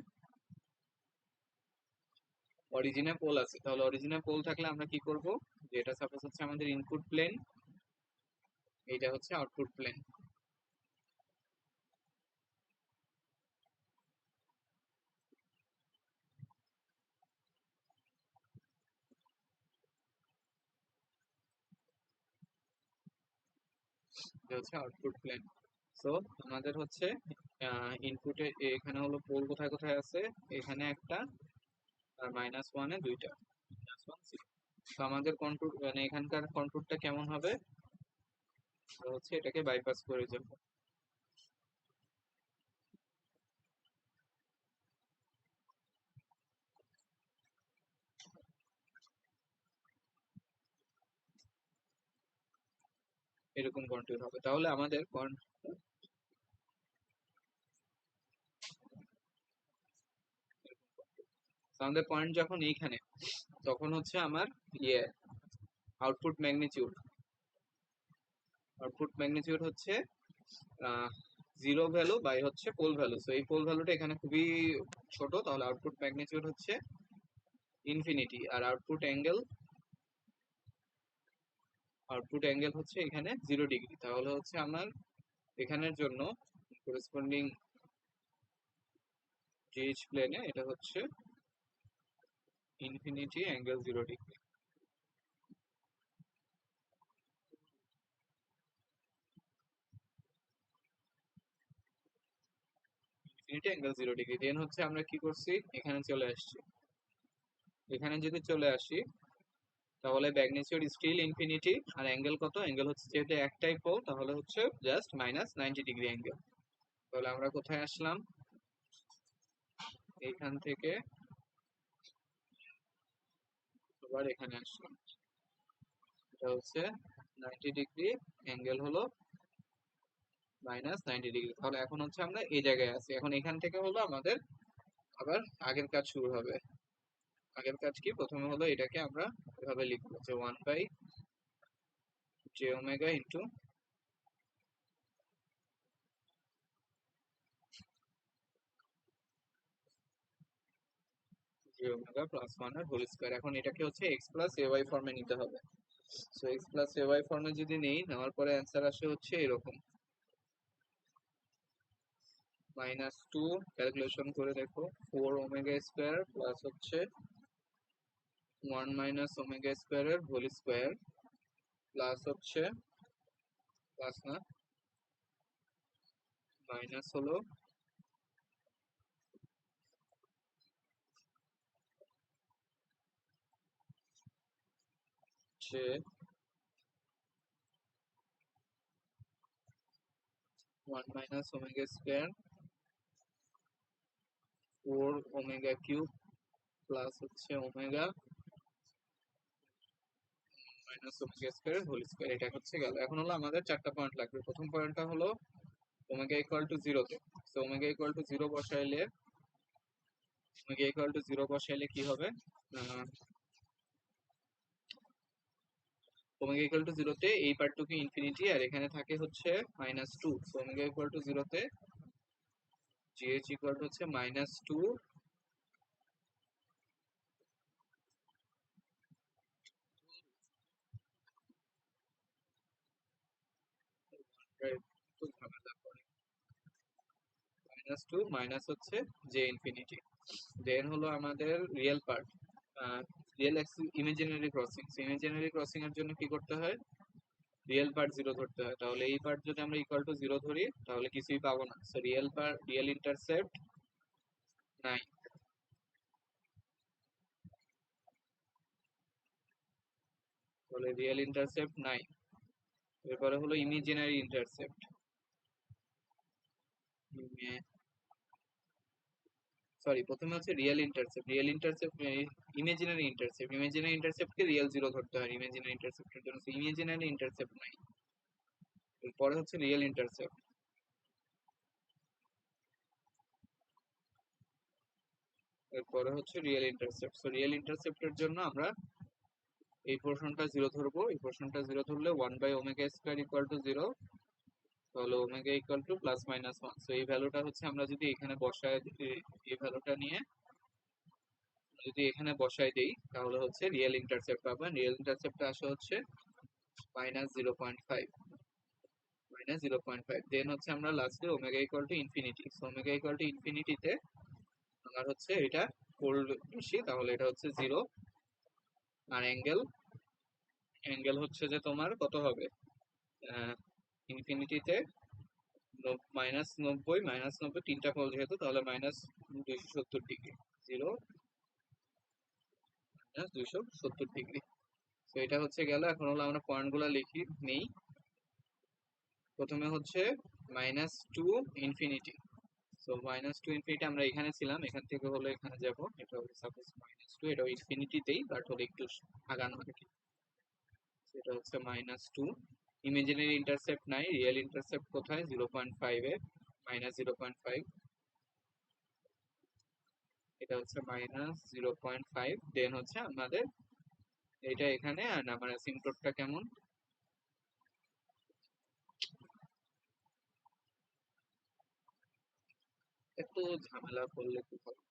অরিজিনে পোল আছে। তাহলে অরিজিনে পোল থাকলে আমরা কি করব, যে এটা সাপোজ হচ্ছে আমাদের ইনপুট প্লেন, এটা হচ্ছে আউটপুট প্লেন। এটা হচ্ছে আউটপুট প্লেন। সো আমাদের হচ্ছে ইনপুটে এখানে হলো পোল কোথায় কোথায় আছে, এখানে একটা, আর -1-এ দুইটা, -1 0। তো আমাদের কন্ট্রোল, মানে এখানকার কন্ট্রোলটা কেমন হবে, তো হচ্ছে এটাকে বাইপাস করে যাব। এরকম কন্ট্রোল হবে। তাহলে আমাদের আমাদের পয়েন্ট যখন এইখানে, তখন হচ্ছে আমার ইয়ে আউটপুট ম্যাগনিটিউড, হচ্ছে 0 ভ্যালু বাই হচ্ছে পোল ভ্যালু। তো এই পোল ভ্যালুটা এখানে খুবই ছোট, তাহলে আউটপুট ম্যাগনিটিউড হচ্ছে ইনফিনিটি। আর আউটপুট অ্যাঙ্গেল হচ্ছে এখানে 0 ডিগ্রি। তাহলে হচ্ছে আমার এখানের জন্য করেসপন্ডিং জিএইচ প্লেনে এটা হচ্ছে infinity angle 0 degree. Infinity angle 0 degree. Then হচ্ছে আমরা কি করছি, এখানে চলে আসছি। এখানে যদি চলে আসি তাহলে ম্যাগনিটিউড স্টিল ইনফিনিটি, আর অ্যাঙ্গেল কত, অ্যাঙ্গেল হচ্ছে যেহেতু একটাই পোল তাহলে হচ্ছে জাস্ট -90 ডিগ্রি অ্যাঙ্গেল। তাহলে আমরা কোথায় আসলাম, এইখান থেকে আবার এখানে আসলাম, এটা হচ্ছে 90 ডিগ্রি, অ্যাঙ্গেল হলো -90 ডিগ্রি। তাহলে এখন হচ্ছে আমরা এই জায়গায় আছি। এখন এখান থেকে হলো আমাদের আবার আগের কাজ শুরু হবে। আগের কাজ কি, প্রথমে হলো এটাকে আমরা এভাবে লিখবো যে 1/j⍵ into j⍵ plus 1 whole square. এখন এটাকে হচ্ছে x প্লাস ay ফর্মে নিতে হবে। সো x প্লাস ay ফর্মে যদি নেই, নেওয়ার পরে অ্যান্সার আসে হচ্ছে এরকম -2, ক্যালকুলেশন করে দেখো, 4ω² প্লাস হচ্ছে 1 - ω² এর হোল স্কয়ার, প্লাস হচ্ছে, প্লাস না, মাইনাস হলো যে 1 - ω², 4ω³ প্লাস হচ্ছে ওমেগা -ω² হোল স্কয়ার। এটা হচ্ছে গেল। এখন হলো আমাদের চারটা পয়েন্ট লাগবে। প্রথম পয়েন্টটা হলো ওমেগা ইকুয়াল টু 0-তে। সো ওমেগা ইকুয়াল টু 0 বসাইলে, ওমেগা ইকুয়াল টু 0 বসাইলে কি হবে, ওমেগা ইকুয়াল টু 0-তে এই পার্টটুকু ইনফিনিটি, আর এখানে থাকে হচ্ছে -2। সো ওমেগা ইকুয়াল টু 0-তে gh ইকুয়াল টু হচ্ছে -2 -2 মাইনাস হচ্ছে জে ইনফিনিটি। দেন হলো আমাদের real part, real imaginary crossing. Imaginary crossing এর জন্য কি করতে হয়, রিয়েল পার্ট 0 ধরতে হয়। তাহলে এই পার্ট যদি আমরা ইকুয়াল টু 0 ধরি তাহলে কিছুই পাবো না। So real part, real intercept 9। তাহলে রিয়েল ইন্টারসেপ্ট 9। এরপরে হলো ইমাজিনারি ইন্টারসেপ্ট, সরি প্রথমে হচ্ছে real intercept, real intercept, imaginary intercept, imaginary ইন্টারসেপ্টকে রিয়েল 0 ধরতে হয় ইমাজিনারি ইন্টারসেপ্টের জন্য। Imaginary intercept 9। এরপরে হচ্ছে রিয়েল ইন্টারসেপ্ট, এরপরে হচ্ছে রিয়েল ইন্টারসেপ্ট। সো রিয়েল ইন্টারসেপ্টের জন্য আমরা এই পোর্শনটা 0 ধরবো। এই পোর্শনটা 0 ধরলে 1/ω² ইকুয়াল টু 0, তাহলে ওমেগা ইকুয়াল টু +-1। সো এই ভ্যালুটা হচ্ছে আমরা যদি এখানে বসায় এই ভ্যালুটা নিয়ে যদি এখানে বসাই দেই তাহলে হচ্ছে রিয়েল ইন্টারসেপ্ট পাবেন। রিয়েল ইন্টারসেপ্টটা আসে হচ্ছে -0.5, -0.5। দেন হচ্ছে আমরা লাস্টে omega equal to infinity. So omega equal to ইনফিনিটিতে আমার হচ্ছে এটা কোল্ড বেশি, তাহলে এটা হচ্ছে 0। আর অ্যাঙ্গেল, অ্যাঙ্গেল হচ্ছে যে তোমার কত হবে, ইনফিনিটিতে -90, -90 তিনটা কোল যেহেতু, তাহলে -270 ডিগ্রি। 0 -270 ডিগ্রি। তো এটা হচ্ছে গেল। এখন হলো আমরা পয়েন্টগুলো লিখি নেই। প্রথমে হচ্ছে -2 ইনফিনিটি। সো -2 ইনফিনিটি আমরা এখানে ছিলাম, এখান থেকে হলো এখানে যাব, এটা হলো সাপোজ -2, এটাও ইনফিনিটিতেই বাট হলো একটু আগানো আর কি। এটা হচ্ছে -2। ইমাজিনারি ইন্টারসেপ্ট নাই, রিয়েল ইন্টারসেপ্ট কোথায়, 0.5 এ, -0.5। এটা হচ্ছে -0.5। দেন হচ্ছে আমাদের এটা এখানে, আর আমার সিমট্রোডটা কেমন, এত ঝামেলা করলে কি হবে।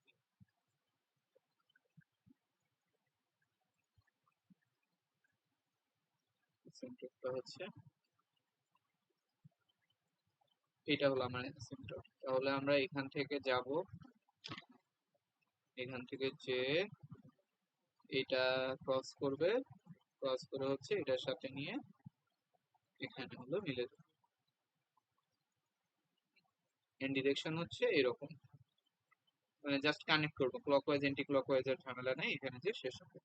সিমট্রোডটা হচ্ছে, এটা হলো আমার সিমট্রোড। তাহলে আমরা এখান থেকে যাব, এখান থেকে যে এটা ক্রস করবে, ক্রস করে হচ্ছে এটার সাথে নিয়ে এখানে হলো মিলে যাবে। এন্ড ডিরেকশন হচ্ছে এরকম। মানে জাস্ট কানেক্ট করবো, ক্লকওয়াইজ এন্টি ক্লকওয়াইজ এর ঝামেলা নেই এখানে যে শেষ হবে।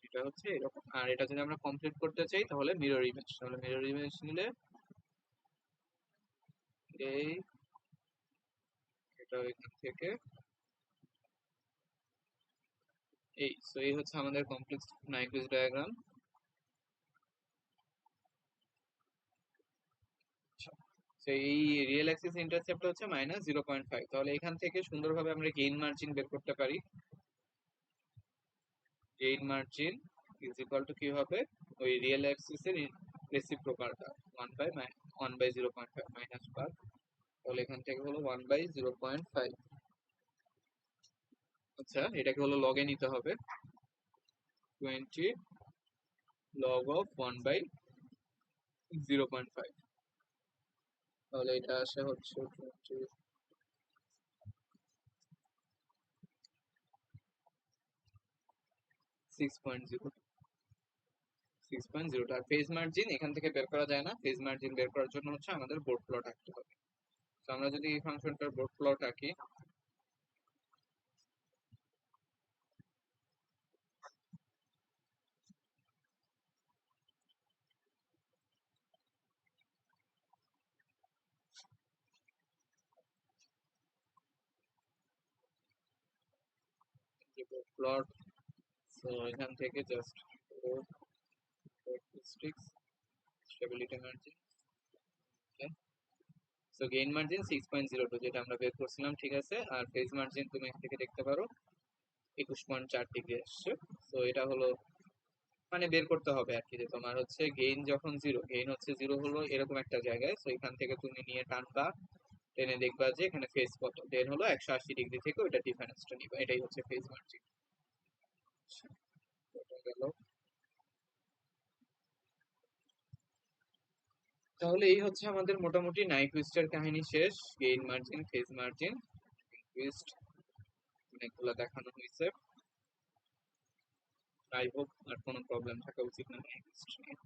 এটা হচ্ছে এরকম। আর এটা যদি আমরা কমপ্লিট করতে চাই তাহলে মিরর ইমেজ, তাহলে মিরর ইমেজ নিলে এই এটা এখান থেকে এই, সো এই হচ্ছে আমাদের কমপ্লেক্স নাইকুইস্ট ডায়াগ্রাম। তো এই রিয়েল অ্যাক্সিস ইন্টারসেপ্ট হচ্ছে -0.5, তাহলে এখান থেকে সুন্দরভাবে আমরা গেইন মার্জিন বের করতে পারি। Gain margin is equal to কি হবে, ওই রিয়েল অ্যাক্সিস এর রেসিপ্রোকালটা 1/0.5 মাইনাস পার, তাহলে এখান থেকে হলো 1/0.5। আচ্ছা এটাকে হলো লগে নিতে হবে, 20 লগ অফ 1/0.5, তাহলে এটা আসে হচ্ছে 26.0, 6.0। আর ফেজ মার্জিন এখান থেকে বের করা যায় না, ফেজ মার্জিন বের করার জন্য হচ্ছে আমাদের বোর্ড প্লট আঁকতে হবে। তো আমরা যদি এই ফাংশনটার বোর্ড প্লট আঁকি, যে বোর্ড প্লট, তো এখান থেকে just Strix stability margin, so gain margin 6.02 যেটা আমরা বের করছিলাম, ঠিক আছে। আর ফেজ মার্জিন তুমি এখান থেকে দেখতে পারো 21.4 ডিগ্রি আসছে। তো এটা হলো মানে বের করতে হবে আর কি, যে তোমার হচ্ছে গেইন যখন জিরো, গেইন হচ্ছে জিরো হলো এরকম একটা জায়গায়, তো এখান থেকে তুমি নিয়ে টানবা, টেনে দেখবা যে এখানে ফেজ কত, দেন হলো 180 ডিগ্রি থেকে ওইটা ডিফারেন্সটা নিবা, এটাই হচ্ছে ফেজ মার্জিন। গেল, তাহলে এই হচ্ছে আমাদের মোটামুটি নাইকুইস্টের কাহিনী শেষ। গেইন মার্জিন, ফেজ মার্জিন, নাইকুইস্ট অনেকগুলো দেখানো হয়েছে। আই হোপ আর কোনো প্রবলেম থাকা উচিত না নাইকুইস্ট নিয়ে।